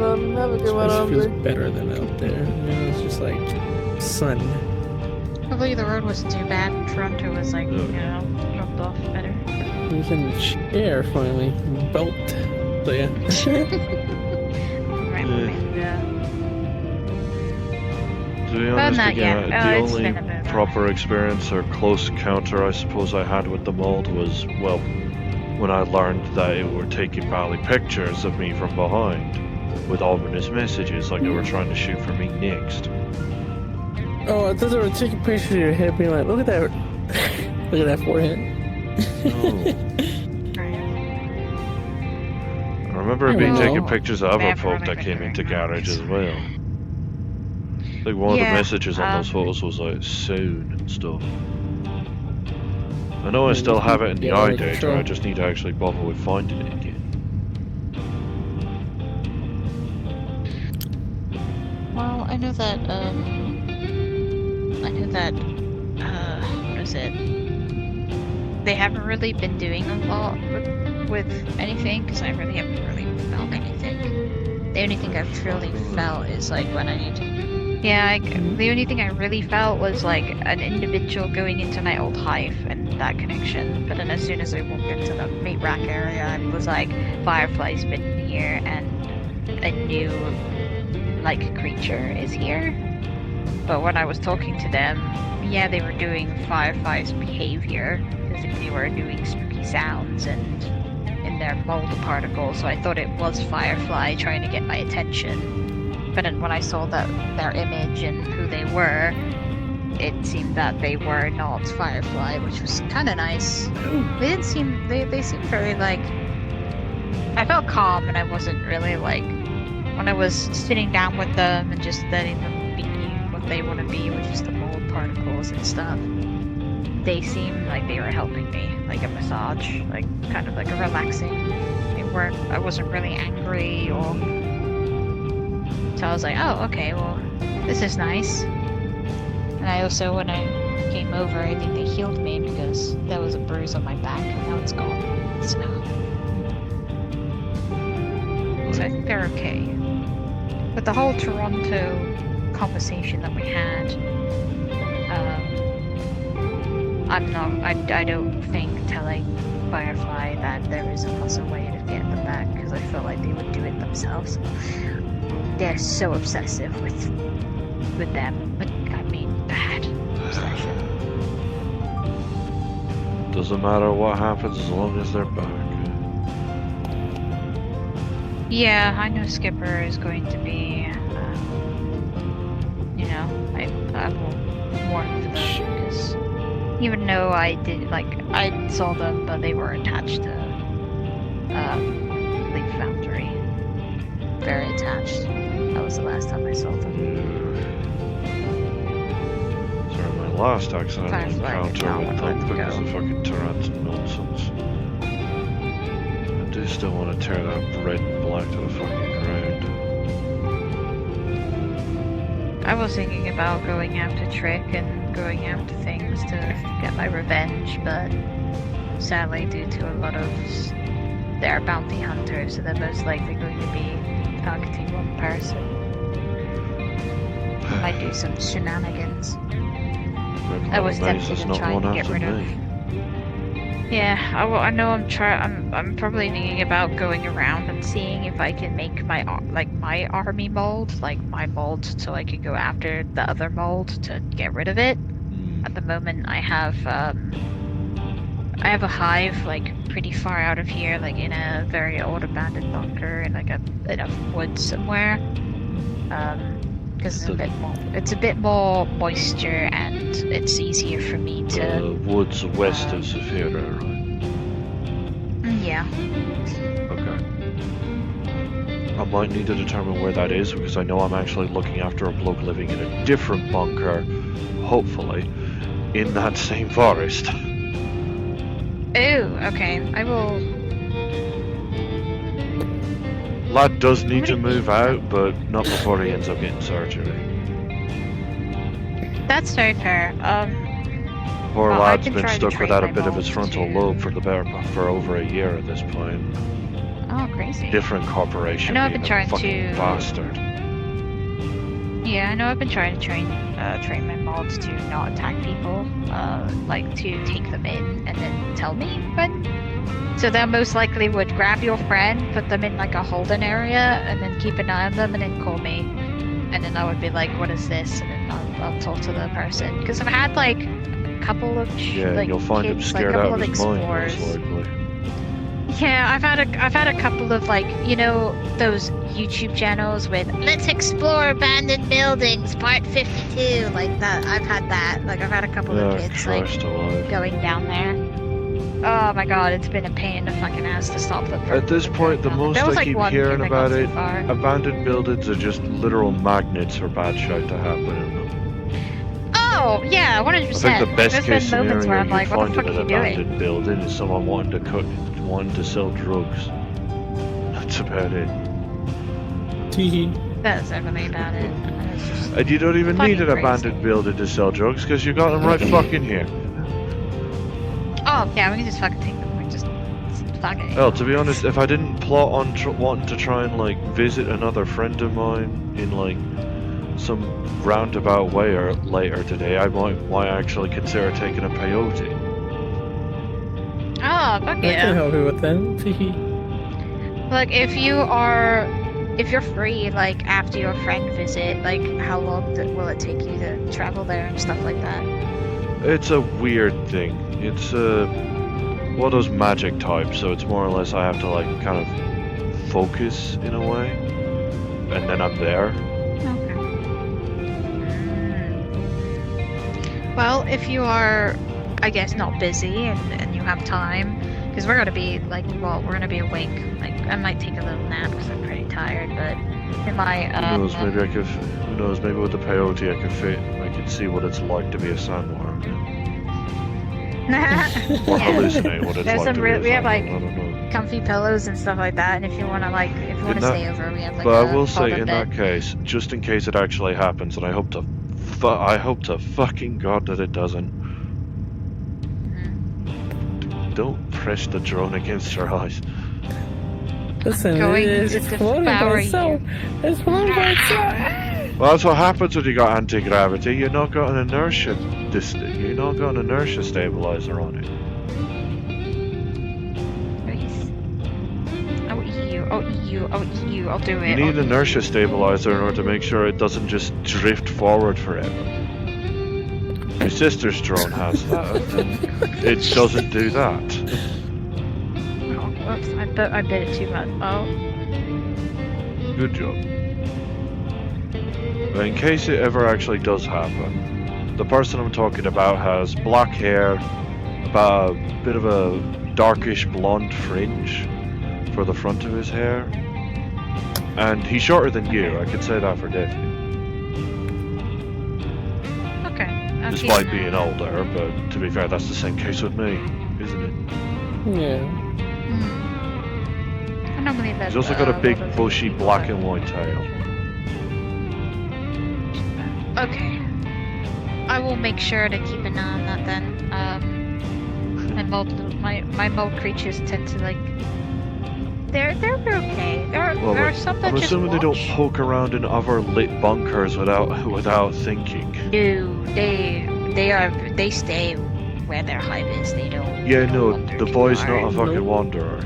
good This one, place feels Andre. better than out there. It's just like sun. Hopefully the road wasn't too bad. Toronto was like, you know, dropped off better. We can share finally. Belt. So yeah. Right, Yeah. To be Well, honest, not again, yet. the It's only been a bit. proper experience or close encounter I suppose I had with the mold was, well, when I learned that it were taking valley pictures of me from behind with ominous messages like they were trying to shoot for me next. Oh, I thought they were taking pictures of your head, being like, look at that, look at that forehead. I remember Yeah, being well, taking pictures of other never folk really that been came doing into that. garage as well. Like one of the Yeah, messages on those photos was like soon and stuff. I know I Yeah, still just have need it in to the get under iData, control. I just need to actually bother with finding it again. Well, I know that, what is it? They haven't really been doing a lot with anything, because I really haven't really felt anything. The only thing I've truly felt is like when I need to... Yeah, the only thing I really felt was like an individual going into my old hive and that connection. But then as soon as I walked into the meat rack area, I was like, Firefly's been here and a new like creature is here. But when I was talking to them, yeah, they were doing Firefly's behavior, because they were doing spooky sounds and in their mold particles, so I thought it was Firefly trying to get my attention. But then when I saw that their image and who they were, it seemed that they were not Firefly, which was kind of nice. They didn't seem, they seemed very like, I felt calm and I wasn't really like, when I was sitting down with them and just letting them be what they want to be, which is the mold particles and stuff, they seemed like they were helping me, like a massage, like kind of like a relaxing. I wasn't really angry or, so I was like, oh, okay, well, this is nice. And I also, when I came over, I think they healed me because there was a bruise on my back and now it's gone. So I think they're okay. But the whole Toronto conversation that we had, I don't think telling Firefly that there is a possible way to get them back, because I feel like they would do it themselves. They're so obsessive with them, but I mean bad obsession. Doesn't matter what happens as long as they're back. Yeah, I know Skipper is going to be, you know, I will mourn for them, because even though I saw them, but they were attached to Leaf Foundry. Very attached. That was the last time I saw them. Sorry, my last accidental Firefly did encounter not with want to them let them because go. of fucking Taranto nonsense. I do still want to tear that red and black to the fucking ground. I was thinking about going after Trick and going after things to get my revenge, but sadly, due to a lot of they're bounty hunters, so they're most likely going to be targeting one person. Might do some shenanigans. I was tempted to try and get rid of. Yeah, I know I'm probably thinking about going around and seeing if I can make my army mold, like my mold, so I can go after the other mold to get rid of it. At the moment, I have I have a hive like pretty far out of here, like in a very old abandoned bunker in like in a woods somewhere. Because it's a bit more moisture and it's easier for me to. Woods west of Saphira, right? Yeah. Okay. I might need to determine where that is because I know I'm actually looking after a bloke living in a different bunker, hopefully, in that same forest. Oh, okay. I will. Lad does need to move out, but not before he ends up getting surgery. That's very fair. Poor Well, I've lad's been been trying to stuck train without a my bit of his mods frontal to- lobe for over a year at this point. Oh, crazy. Different corporation I know I've being been a trying fucking to- bastard. Yeah, I know I've been trying to train my mods to not attack people, like to take them in and then tell me when. So they most likely would grab your friend, put them in like a holding area, and then keep an eye on them, and then call me, and then I would be like, "What is this?" And then I'll talk to the person. Because I've had like a couple of Yeah, like you'll find him kids, like a scared couple out of of his mind, explorers. most likely. Yeah, I've had a couple of like, you know, those YouTube channels with "Let's explore abandoned buildings, part 52," like that. I've had that. Like I've had a couple of kids like Christ alive. going down there. Oh my god, it's been a pain in the fucking ass to stop them. At this point, the most I keep hearing about it, Far. abandoned buildings are just literal magnets for bad shit to happen in them. Oh yeah, 100%. I think the best There's case been moments where scenario I'm you'd like, what find the in fuck an are you doing? abandoned building is someone wanting to sell drugs. That's about it. That's everything about it. And it's just And you don't even fucking need an crazy. abandoned building to sell drugs because you got them right fucking here. Oh yeah, we can just fucking take them. We just fuck it. Well, to be honest, if I didn't plot on wanting to try and like visit another friend of mine in like some roundabout way or later today, I might actually consider taking a peyote. Oh, fuck I can yeah. help you with that. Like, if you're free, like, after your friend visit, like, how long will it take you to travel there and stuff like that? It's a weird thing. It's one of those magic types, so it's more or less I have to like kind of focus in a way, and then I'm there. Okay. Well, if you are, I guess, not busy and you have time, because we're gonna be like, well, we're gonna be awake. Like, I might take a little nap because I'm pretty tired, but in my Who knows? Maybe I could. Who knows? Maybe with the peyote I could see what it's like to be a sandworm. Or hallucinate what it's There's like some to real, be we a have like sandworm. I don't know. comfy pillows and stuff like that, and if you wanna stay over, we have like But a I will say, bottom in bed. that case, just in case it actually happens, and I hope to fucking God that it doesn't. Mhm. Don't press the drone against your eyes. Listen, Going it's to floating by devour itself. It's floating by itself. Well, that's what happens when you got anti-gravity. You're not got an inertia. You're not got an inertia stabilizer on it. Nice. I'll eat you. I'll eat you. I'll eat you. I'll do it. You need I'll an eat inertia you. stabilizer in order to make sure it doesn't just drift forward forever. My sister's drone has that, and it doesn't do that. Oh, whoops! I bit it too much. Oh. Good job. But in case it ever actually does happen, the person I'm talking about has black hair, about a bit of a darkish blonde fringe for the front of his hair, and he's shorter than you. I could say that for definite. Okay. I'll keep Despite an eye being on older, but to be fair, that's the same case with me, isn't it? Yeah. that. I normally let. He's also got a big, lot of bushy, people black that- and white tail. Okay. I will make sure to keep an eye on that then. My mold creatures tend to like. They're okay. There Well, are some that I'm just assuming they don't watch. poke around in other lit bunkers without thinking. No, they stay where their hive is. They don't. Yeah, they don't no, wander the too boy's far. not a fucking Nope. wanderer.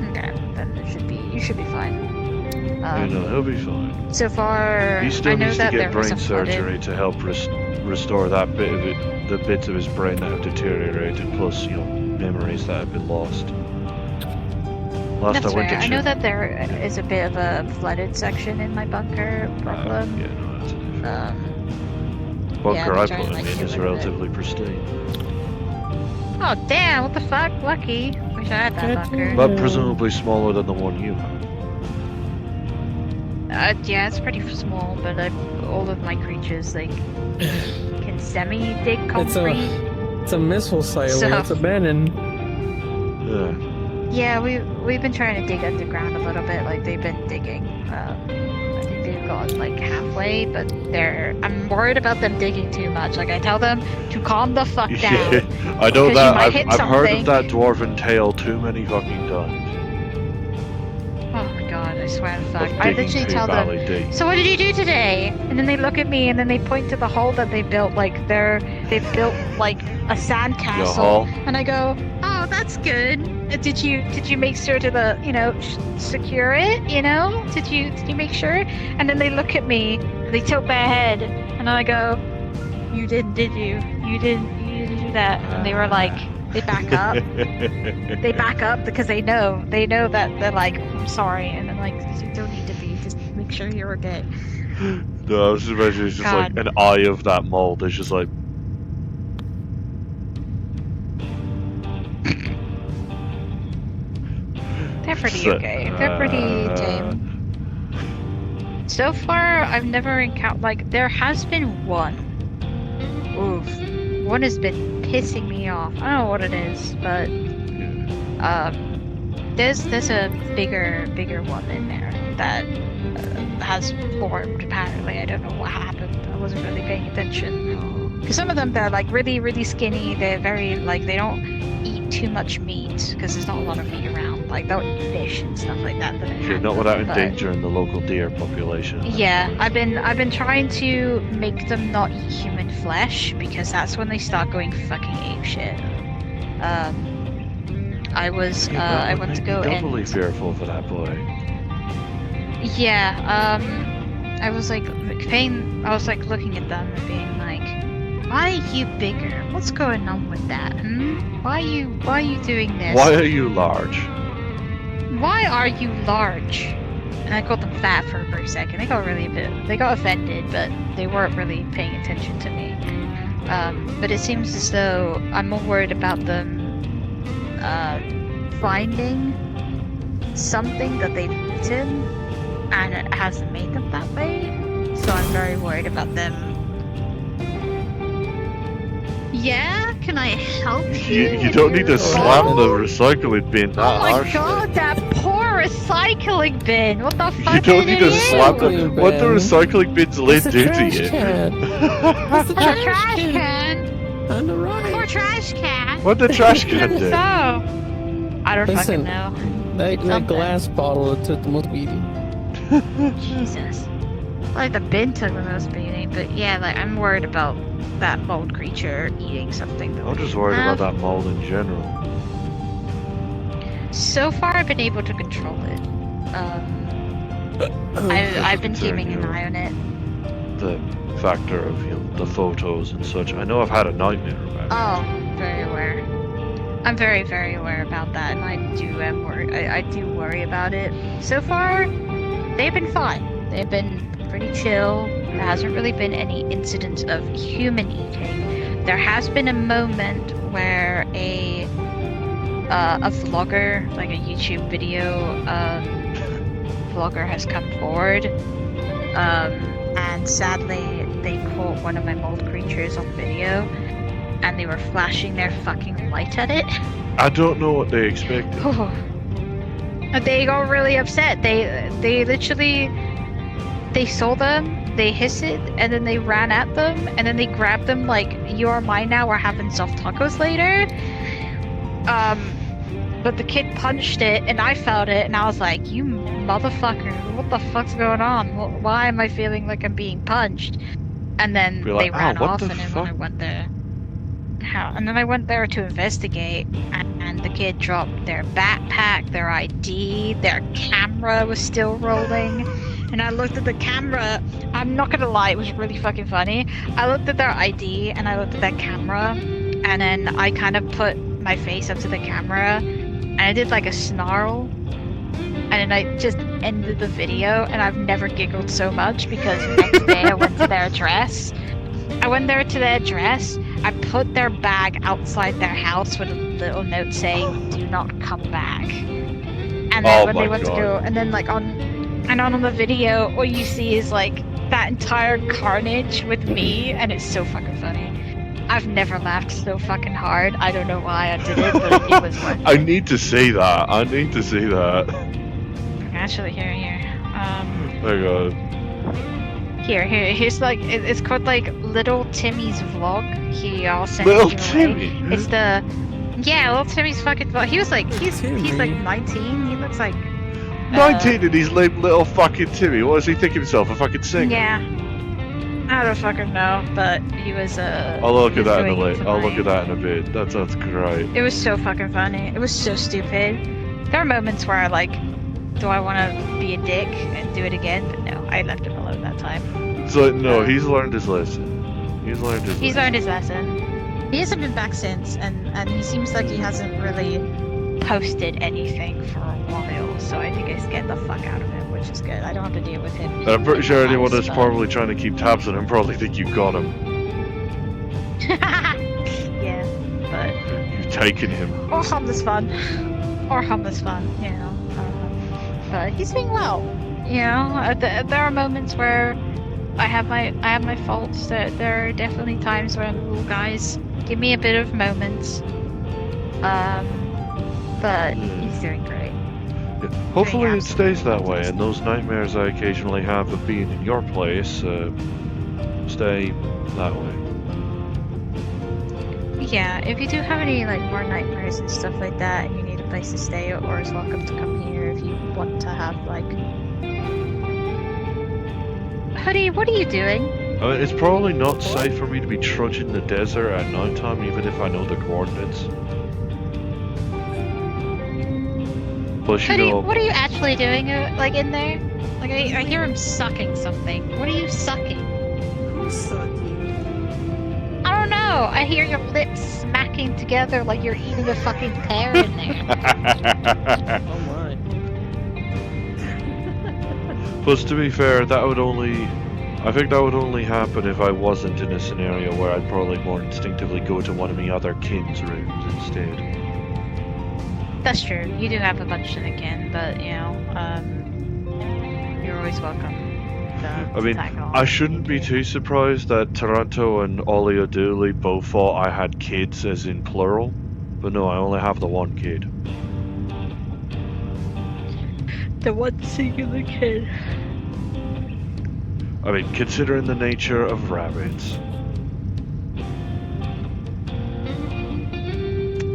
Okay, then you should be fine. You know, he'll be fine. So far, He still I know needs to that get there was brain a flooded. surgery to help restore that bit of it, the bits of his brain that have deteriorated, plus memories that have been lost. Last That's I went fair. to I know that there is a bit of a flooded section in my bunker problem. yeah, no, that's an issue. Yeah, Bunker I'll I try put and, him like, in get is rid of it. relatively pristine, Oh damn! What the fuck? Lucky. Wish I had that bunker. but presumably smaller than the one you have. Yeah, it's pretty small, but all of my creatures like can semi-dig concrete. It's a missile silo. So- It's abandoned. Yeah. Yeah, we've been trying to dig underground a little bit. Like they've been digging. I think they've gone like halfway, but I'm worried about them digging too much. Like I tell them to calm the fuck down. Yeah, I know Because you that. might hit I've heard of something. that dwarven tale too many fucking times. Oh my god, I swear to fuck. Of I digging literally too tell them, badly deep. so what did you do today? And then they look at me and then they point to the hole that they built, like they've built like a sandcastle. hole? And I go, oh, that's good. Did you make sure to secure it? Did you make sure? And then they look at me, they tilt their head, and I go, you didn't, did you? You didn't do that. And they were like, they back up. They back up because they know that they're like, I'm sorry, and then like, you don't need to be, just make sure you're okay. No, I was just imagining it's just like God. an eye of that mold. It's just like. They're pretty So- okay. They're pretty tame. So far, I've never encountered, like, there has been one. Oof. One has been pissing me off. I don't know what it is, but there's a bigger one in there that has formed. Apparently, I don't know what happened. I wasn't really paying attention. Because some of them, they're like really, really skinny. They're very like they don't eat too much meat because there's not a lot of meat around. Like they'll eat fish and stuff like that. Yeah, not without endangering the local deer population. Yeah, I've been trying to make them not eat human flesh because that's when they start going fucking apeshit. I went to go doubly and fearful for that boy. yeah, I was like looking at them and being like, why are you bigger? What's going on with that? Why are you doing this? Why are you large? Why are you large? And I called them fat for a brief second. They got offended, but they weren't really paying attention to me. But it seems as though I'm more worried about them finding something that they've eaten and it hasn't made them that way. So I'm very worried about them. Yeah? Can I help you? You don't need to slam the recycling bin that Oh my harshly. god, that poor recycling bin! What the fuck? You don't need to slap the. Recycling What the bin. recycling bin's lid do to you? That's the Poor trash can! on the right. Poor trash can! What the trash can do? So, I don't Listen. fucking know. That Something. glass bottle that took the most beating. Jesus. Like the bin took the most beating, but yeah, like I'm worried about that mold creature eating something. That I'm we just worried have. about that mold in general. So far, I've been able to control it. I've been keeping an eye on it. The factor of the photos and such. I know I've had a nightmare about it. Oh, very aware. I'm very, very aware about that, and I do worry about it. So far, they've been fine. They've been pretty chill. There hasn't really been any incidents of human eating. There has been a moment where a vlogger, like a YouTube video vlogger, has come forward, and sadly they caught one of my mold creatures on video, and they were flashing their fucking light at it. I don't know what they expected. They got really upset. They literally, they saw them, they hissed it, and then they ran at them, and then they grabbed them like, you are mine now, we're having soft tacos later. But the kid punched it, and I felt it, and I was like, you motherfucker, what the fuck's going on? Why am I feeling like I'm being punched? And then You're they like, ran "Oh, what off, the and then fuck?" when I went there, and then I went there to investigate, and the kid dropped their backpack, their ID, their camera was still rolling, and I looked at the camera. I'm not gonna lie, it was really fucking funny. I looked at their ID and I looked at their camera, and then I kind of put my face up to the camera, and I did like a snarl, and then I just ended the video. And I've never giggled so much because the next day I went to their address. I put their bag outside their house with a little note saying, "Do not come back." And then when they went to go, and then like on the video, all you see is like that entire carnage with me, and it's so fucking funny. I've never laughed so fucking hard. I don't know why I did it, but it was worth it. I need to see that. I need to see that. Actually, here. Oh my god. Here's like it's called like Little Timmy's vlog. I'll send Little it to you Timmy. away. It's the Little Timmy's fucking vlog. He's like 19. He looks like 19 and he's named Little fucking Timmy. What does he think himself? A fucking singer? Yeah. I don't fucking know, but he was I'll look at that in a bit. I'll look at that in a bit. That sounds great. It was so fucking funny. It was so stupid. There are moments where I like, do I want to be a dick and do it again? But no, I left him alone that time. So no, he's learned his lesson. He's learned his lesson. He hasn't been back since, and he seems like he hasn't really posted anything for a while. So I think it's getting the fuck out of him, which is good. I don't have to deal with him. And I'm pretty sure anyone that's but- probably trying to keep tabs on him probably think you got him. Yeah, but You've taken him. or harmless fun, you know. But he's doing well. You know, there are moments where I have my faults. There are definitely times where I'm, "Ooh, guys, give me a bit of moments." But he's doing great. Yeah. Hopefully it stays that way, and those nightmares I occasionally have of being in your place stay that way. Yeah, if you do have any like more nightmares and stuff like that, and you need a place to stay, you're always welcome to come here if you want to have like. Hoodie, what are you doing? I mean, it's probably not safe for me to be trudging the desert at nighttime, even if I know the coordinates. Plus, you Hoodie, know, what are you actually doing, like in there? Like I hear him sucking something. What are you sucking? Who's sucking? I don't know. I hear your lips smacking together like you're eating a fucking pear in there. Oh my. plus, to be fair, that would only. I think that would only happen if I wasn't in a scenario where I'd probably more instinctively go to one of my other kin's rooms instead. That's true. You do have a bunch in the kin, but you know, you're always welcome. I mean, I shouldn't be too surprised that Taranto and Oleoduli both thought I had kids as in plural, but no, I only have the one kid. The one singular kid. I mean, considering the nature of rabbits.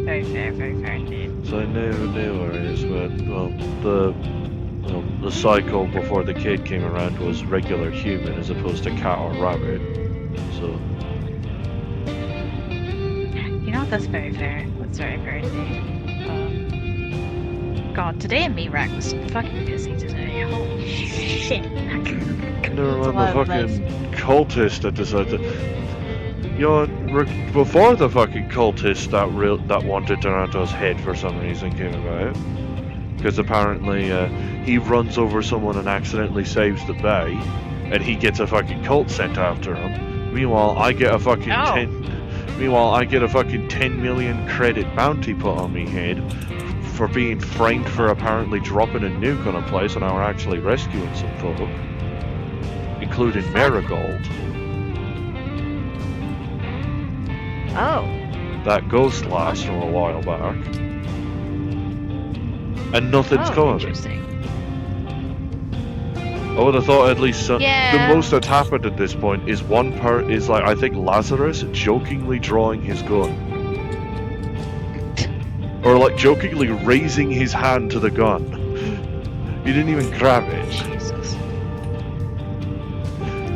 Very fair indeed. So I knew where it is, but well, the cycle before the kid came around was regular human as opposed to cat or rabbit. So You know, that's very fair. That's very fair indeed. God, today in Meat-Rack was fucking busy today. Holy shit. never mind the fucking cultist that decided to. You know, before the fucking cultist that wanted Taranto's head for some reason came about, because apparently he runs over someone and accidentally saves the bay, and he gets a fucking cult sent after him. Meanwhile, I get a fucking 10 million credit bounty put on me head for being framed for apparently dropping a nuke on a place, and I were actually rescuing some folk, including Marigold. Oh. That ghost lass from a while back. And nothing's come of it. Interesting. I would have thought at least some, Yeah. the most that's happened at this point is is like, I think Lazarus jokingly drawing his gun. Or like jokingly raising his hand to the gun. He didn't even grab it. Jesus.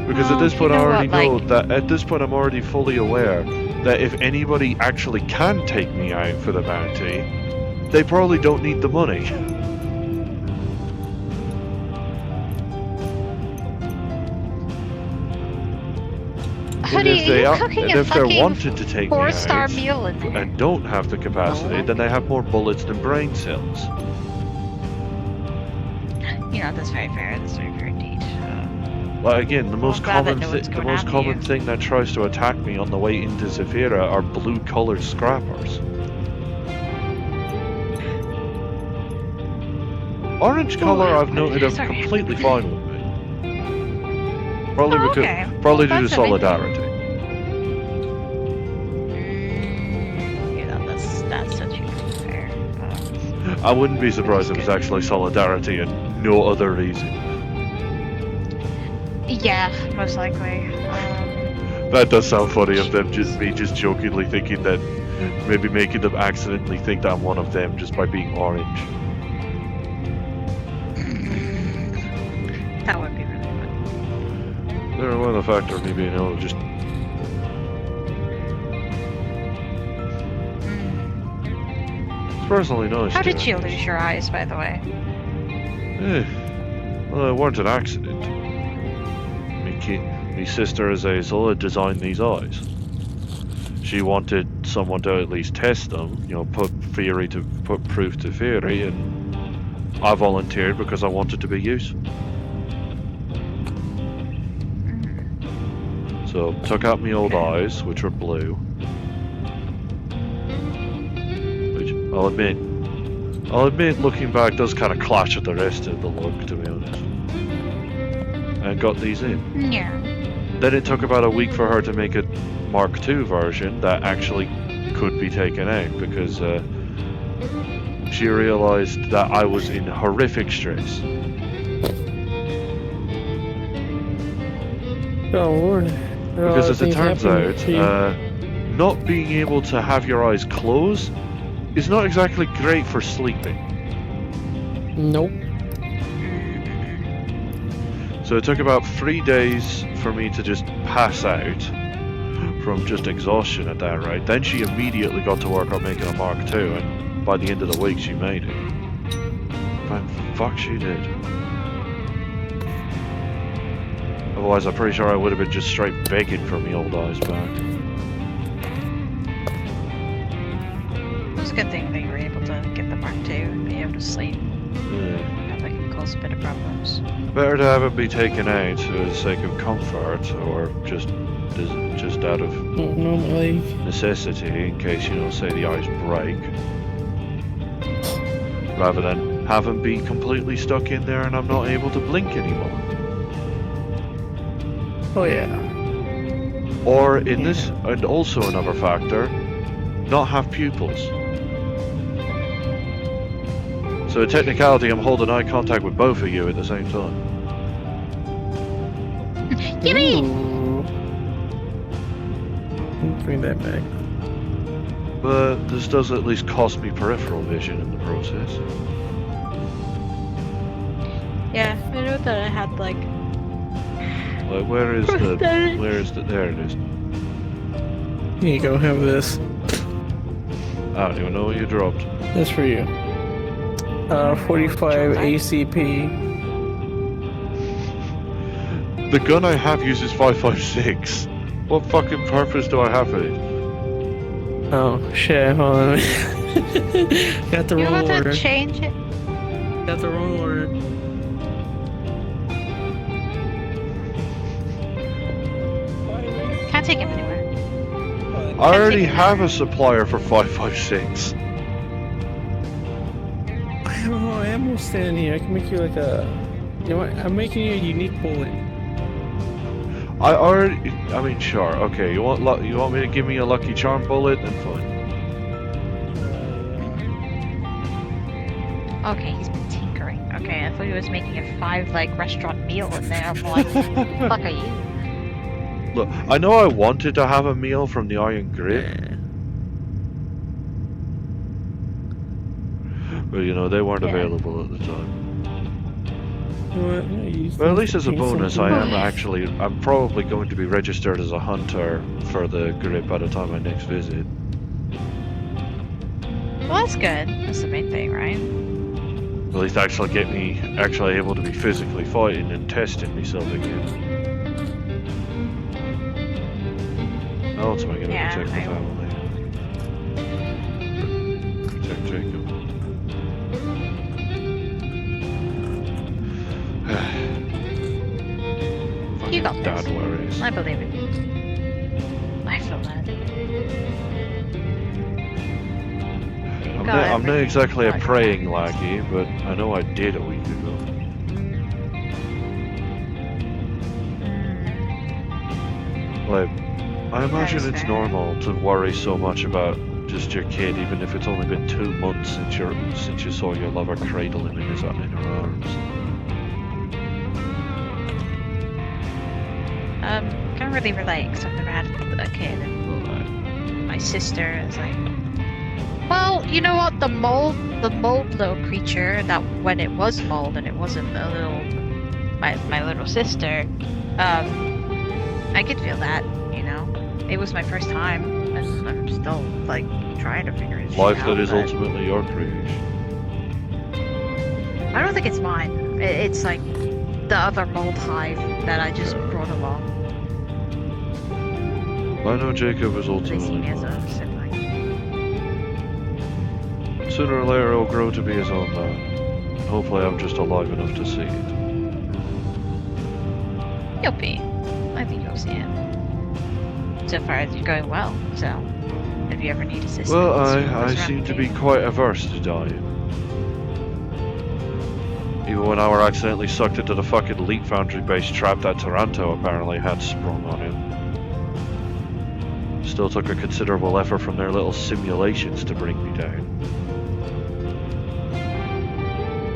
Because at Well, this point you I know already what, know like- that at this point I'm already fully aware that if anybody actually can take me out for the bounty, they probably don't need the money. Hoodie, are you cooking and a if they're fucking wanted to take me 4-star out meal in there? and don't have the capacity, then they have more bullets than brain cells. You know, that's very fair. That's very fair indeed. Well, again, the most glad that common, no one's the going most after common you. thing that tries to attack me on the way into Zafira are blue-colored scrappers. Orange color, I've noted, are sorry. completely fine with me. Probably Oh, because, okay. probably Well, due to that's amazing. solidarity. You know, that's such a fair. I wouldn't be surprised if That's it's actually solidarity and no other reason. Yeah, most likely. That does sound funny of them me just jokingly thinking that maybe making them accidentally think that I'm one of them just by being orange. That would be really fun. They're one of the factor of me being able to just. It's personally nice. How did doing you this. lose your eyes, by the way? Well, it weren't an accident. My sister Azazel had designed these eyes. She wanted someone to at least test them, you know, put proof to theory, and I volunteered because I wanted to be useful. So took out my old eyes, which were blue. Which I'll admit, looking back, does kind of clash with the rest of the look, to be honest. And got these in. Yeah. Then it took about a week for her to make a Mark II version that actually could be taken out because she realized that I was in horrific stress. Oh Lord. Because as it turns out, not being able to have your eyes closed is not exactly great for sleeping. Nope. So it took about 3 days for me to just pass out from just exhaustion at that rate. Then she immediately got to work on making a Mark II, and by the end of the week she made it. But fuck, she did. Otherwise, I'm pretty sure I would have been just straight begging for me old eyes back. It was a good thing that you were able to get the Mark II and be able to sleep. Yeah. That can cause a bit of problems. Better to have it be taken out for the sake of comfort, or just out of Normally. necessity, in case, you know, say the eyes break. Rather than have them be completely stuck in there and I'm not able to blink anymore. Oh yeah. Or in this, and also another factor, not have pupils. So in technicality, I'm holding eye contact with both of you at the same time. Yippee! Bring that back. But this does at least cost me peripheral vision in the process. Yeah, I know that I had like. Like, where is the, there it is. Here you go, have this. I don't even know what you dropped. That's for you. 45 ACP. The gun I have uses 5.56. What fucking purpose do I have for it? Oh shit, hold on. Got the You wrong have to order. change it. Got the wrong order. Can't take him anywhere. I already have a supplier for 5.56. I have more ammo standing here. I can make you like a. You know what? I'm making you a unique bullet. I mean, sure, okay. You want me to give me a Lucky Charm bullet? Then fine. Okay, he's been tinkering. Okay, I thought he was making a 5 restaurant meal in there. I'm like, fuck are you? Look, I know I wanted to have a meal from the Iron Grip, but you know they weren't available at the time. But at least as a bonus, I'm probably going to be registered as a hunter for the Grip by the time I next visit. Well, that's good. That's the main thing, right? At least actually get me able to be physically fighting and testing myself again. else am I gonna Yeah, protect the I will. family? Protect Jacob. You got Fucking dad this. worries. I believe in you. I feel that. You got I'm not everything exactly a like praying that. laggy, but I know I did a week ago. Like, I imagine is it's fair. normal to worry so much about just your kid, even if it's only been 2 months since you saw your lover cradle him in her arms. Can't really relate because I've never had a kid. And my sister is like, well, you know what? The mold little creature that when it was mold and it wasn't a little my little sister, I could feel that, you know. It was my first time, and I'm still like trying to figure it Life out. that is but ultimately your creation. I don't think it's mine. It's like the other mold hive that I just brought along. I know Jacob is They see ultimately me as a mine. sibling. Sooner or later he'll grow to be his own man. Hopefully I'm just alive enough to see it. You'll be. I think you'll see it. So far as you're going well, so if you ever need assistance. Well, always I around seem the to be table. quite averse to dying. Even when I were accidentally sucked into the fucking Leap Foundry base trap that Taranto apparently had sprung on him. Still took a considerable effort from their little simulations to bring me down.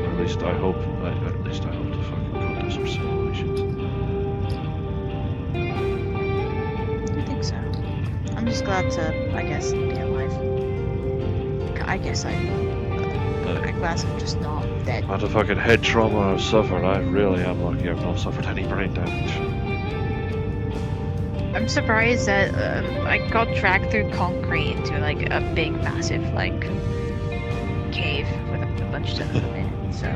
At least I hope to fucking God those are simulations. I think so. I'm just glad to, I guess, be alive. I'm glad I'm just not dead. Not the fucking head trauma I've suffered, I really am lucky I've not suffered any brain damage. I'm surprised that I got dragged through concrete into like a big, massive like cave with a bunch of them in it. So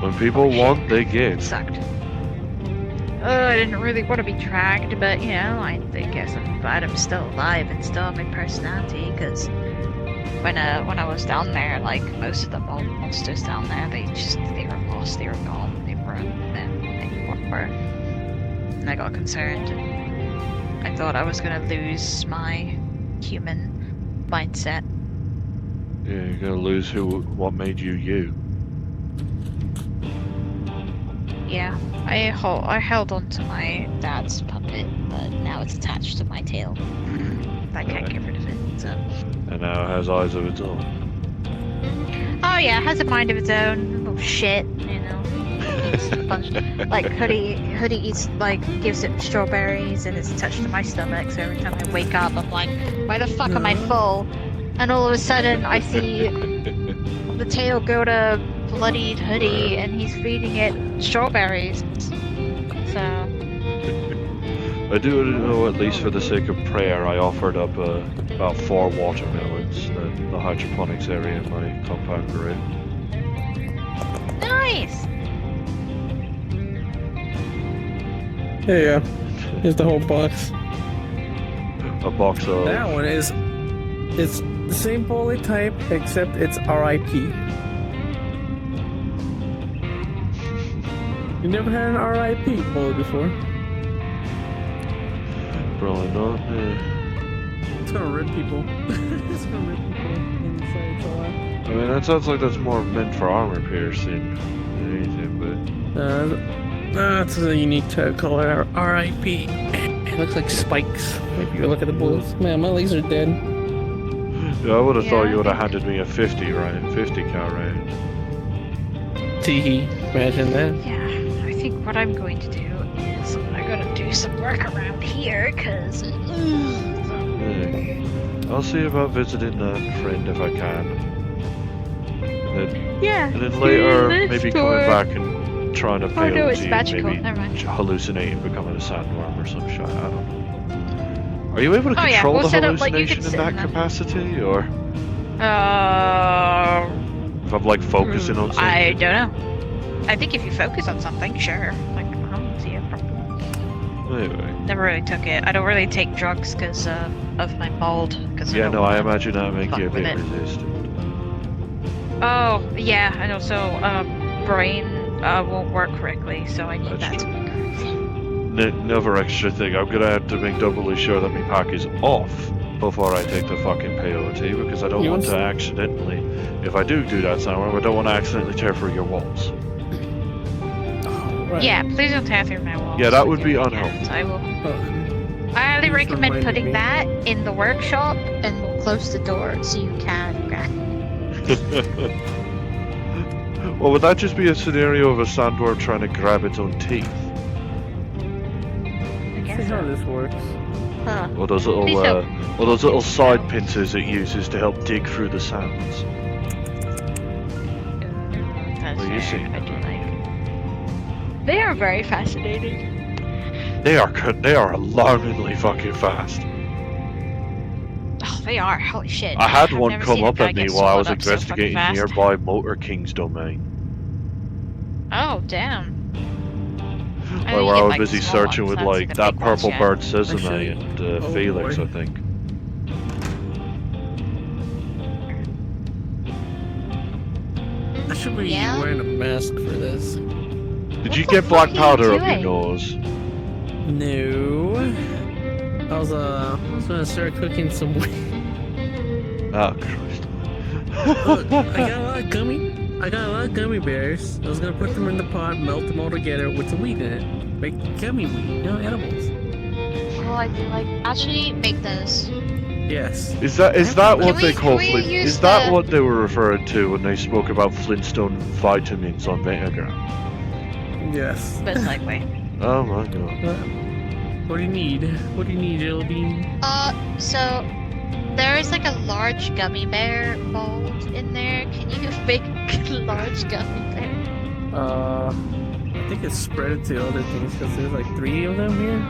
When people holy shit, want, they it get. sucked. I didn't really want to be dragged, but you know, I guess I'm glad I'm still alive and still have my personality. Because when I was down there, like most of the monsters down there, they were lost, they were gone, they weren't anymore. And I got concerned. And I thought I was gonna lose my human mindset. Yeah, you're gonna lose what made you you. Yeah, I held on to my dad's puppet, but now it's attached to my tail. I can't get rid of it. So. And now it has eyes of its own. Oh yeah, it has a mind of its own. Little shit, you know. Eats a bunch. Like Hoodie eats gives it strawberries, and it's attached to my stomach. So every time I wake up, I'm like, why the fuck am I full? And all of a sudden, I see the tail go to bloodied Hoodie, and he's feeding it strawberries. So. I do know, at least for the sake of prayer, I offered up about 4 watermelons that the hydroponics area in my compound grew. Nice! There you go. Here's the whole box. A box of... That one it's the same bullet type, except it's RIP. You never had an RIP bullet before? Probably not, yeah. It's gonna rip people. It's gonna rip people inside a lot. I mean, that sounds like that's more meant for armor piercing than anything, but... That's a unique type called RIP. It looks like spikes. If you look at the bullets. Man, my legs are dead. Yeah, I would have thought Yeah, you would have I handed me a 50 cal round. Teehee. Imagine that. Yeah, I think what I'm going to do is I gotta do some work around here, cause. Yeah. I'll see about visiting a friend if I can. Yeah. And then later, this maybe tour. coming back and trying to Oh fail no, it's to magical. maybe Never mind. hallucinate and becoming a sandworm or some shit. I don't know. Are you able to Oh, yeah, control we'll the set up, like, you hallucination can in sit that in them. capacity, or Uh. if I'm like focusing on something? I don't know. I think if you focus on something, sure. Like, I don't see a problem. Anyway. Never really took it. I don't really take drugs because of my mold. Cause Yeah, no, I don't imagine that make you a fuck with bit it. resistant. Oh, yeah, and also, brain won't work correctly, so I need That's that to true. be correct. Another extra thing, I'm gonna have to make doubly sure that my pack is off before I take the fucking peyote, because I don't You want want to accidentally, if I do that somewhere, I don't want to accidentally tear through your walls. Right. Yeah, please don't tear through my walls. Yeah, that would with be your unhelpful. hands. I will. Oh, I highly Please recommend reminded putting me. that in the workshop, and we'll close the door so you can grab it. Well, would that just be a scenario of a sandworm trying to grab its own teeth? I see guess how so. this works. Huh. Or those little, Please don't. or those little side No. pincers it uses to help dig through the sands? That's Well, you fair. see. I do like. They are very fascinating. They are alarmingly fucking fast. Oh, they are. Holy shit. I had I've one never come seen a up guy at me get while I was swallowed up so fucking investigating fast. nearby Motor King's domain. Oh, damn. I Like, know where you I get, was like, busy the small searching ones, with I haven't seen like the that big ones purple yet. bird Sesame Actually, and oh Felix, boy. I think. I should be Yeah? wearing a mask for this. Did What you the get black fuck are you powder up your doing? nose? No. I was gonna start cooking some weed. Oh Christ! Look, I got a lot of gummy bears. I was gonna put them in the pot, melt them all together with some weed in it. Make gummy weed, edibles. Oh, I do like. Actually, make those. Yes. Is that what Can they we- call can we Flint? use Is that the- what they were referring to when they spoke about Flintstone vitamins on Metagram? Yes. Most likely. Oh my god! What do you need? What do you need, Jelly Bean? So there is like a large gummy bear mold in there. Can you make a large gummy bear? I think it's spread to other things because there's like 3 of them here.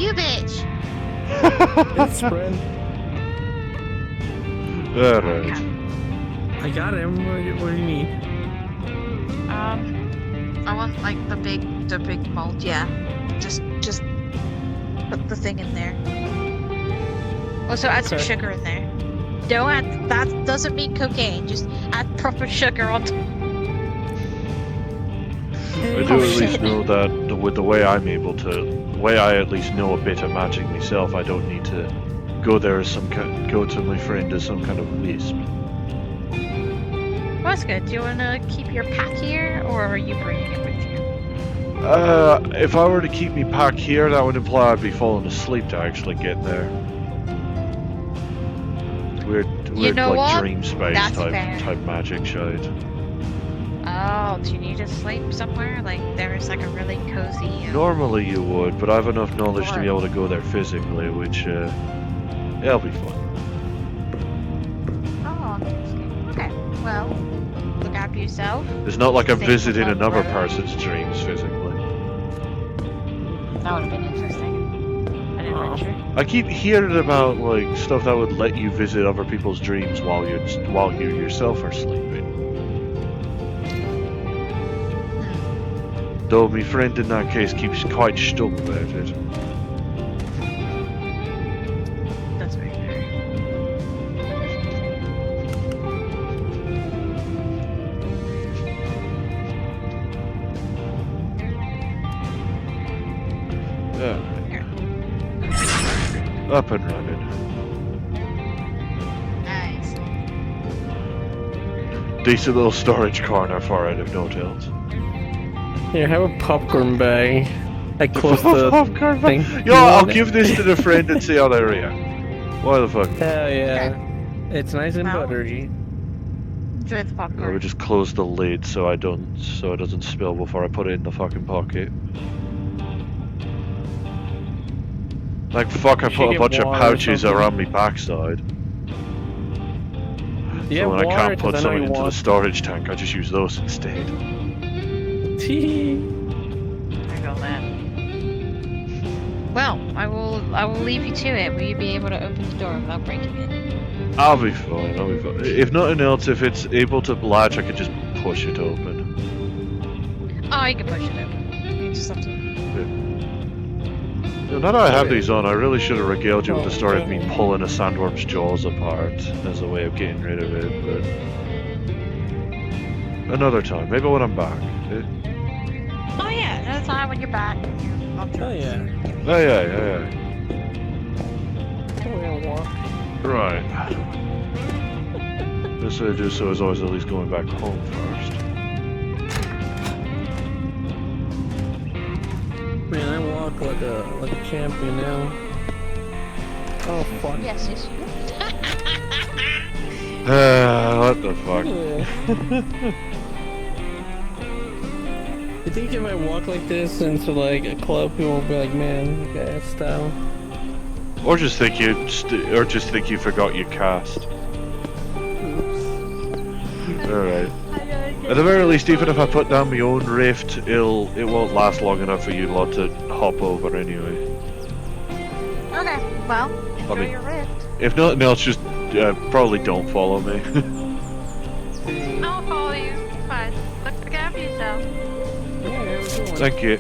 You bitch! It's spread. Alright. I got him. What do you need? I want like the big mold. Yeah, just put the thing in there. Also, add some Okay. sugar in there. Don't add. That doesn't mean cocaine. Just add proper sugar on top. I do Oh, at least shit. know that with the way I'm able to, the way I at least know a bit of magic myself, I don't need to go there as go to my friend as some kind of wisp. Well, that's good. Do you want to keep your pack here, or are you bringing it with you? If I were to keep me pack here, that would imply I'd be falling asleep to actually get there. Weird know like what? dream space That's fair. type magic shite. Oh, do you need to sleep somewhere? Like there's like a really cozy. Normally you would, but I have enough knowledge to be Or- able to go there physically, which it'll be fun. Oh, interesting. Okay. Well, look after yourself. It's not like I'm Safe visiting above another ground. person's dreams physically. That would have been interesting. An Oh. adventure. I keep hearing about like stuff that would let you visit other people's dreams while you yourself are sleeping. Though my friend in that case keeps quite stum about it. That's very fair. Yeah. Here. Up and running. Nice. Decent little storage corner for it, if no else. Here, have a popcorn bag. I close the Popcorn thing. Yo, You I'll want it? give this to the friend and see how they react. Why the fuck? Hell yeah. It's nice and Wow. buttery. Enjoy the I popcorn. would just close the lid so it doesn't spill before I put it in the fucking pocket. Like fuck, I You should put a get bunch of water or pouches something. around my backside. Yeah, So when I water, can't 'cause put I know something you into the want. storage tank, I just use those instead. Tee. There you go, man. Well, I will leave you to it. Will you be able to open the door without breaking it? I'll be fine. If nothing else, if it's able to latch, I could just push it open. Oh, you can push it open. You just have to. Now that I have these on, I really should have regaled you with the story of me pulling a sandworm's jaws apart as a way of getting rid of it, but another time, maybe when I'm back. Oh yeah, another time when you're back. Oh yeah. Yeah. We're gonna walk. Right. This I do so is always at least going back home first. Man, I walk like a champion now. Oh fuck. Yes. What the fuck? You think if I walk like this into like a club, people will be like, man, look at that style. Or just think you forgot you cast. Alright. At the very least, even if I put down my own rift, it won't last long enough for you lot to hop over anyway. Okay, well, enjoy mean- your rift. If nothing else, just probably don't follow me. I'll follow you. Fine. Look after yourself. Yeah, Thank you.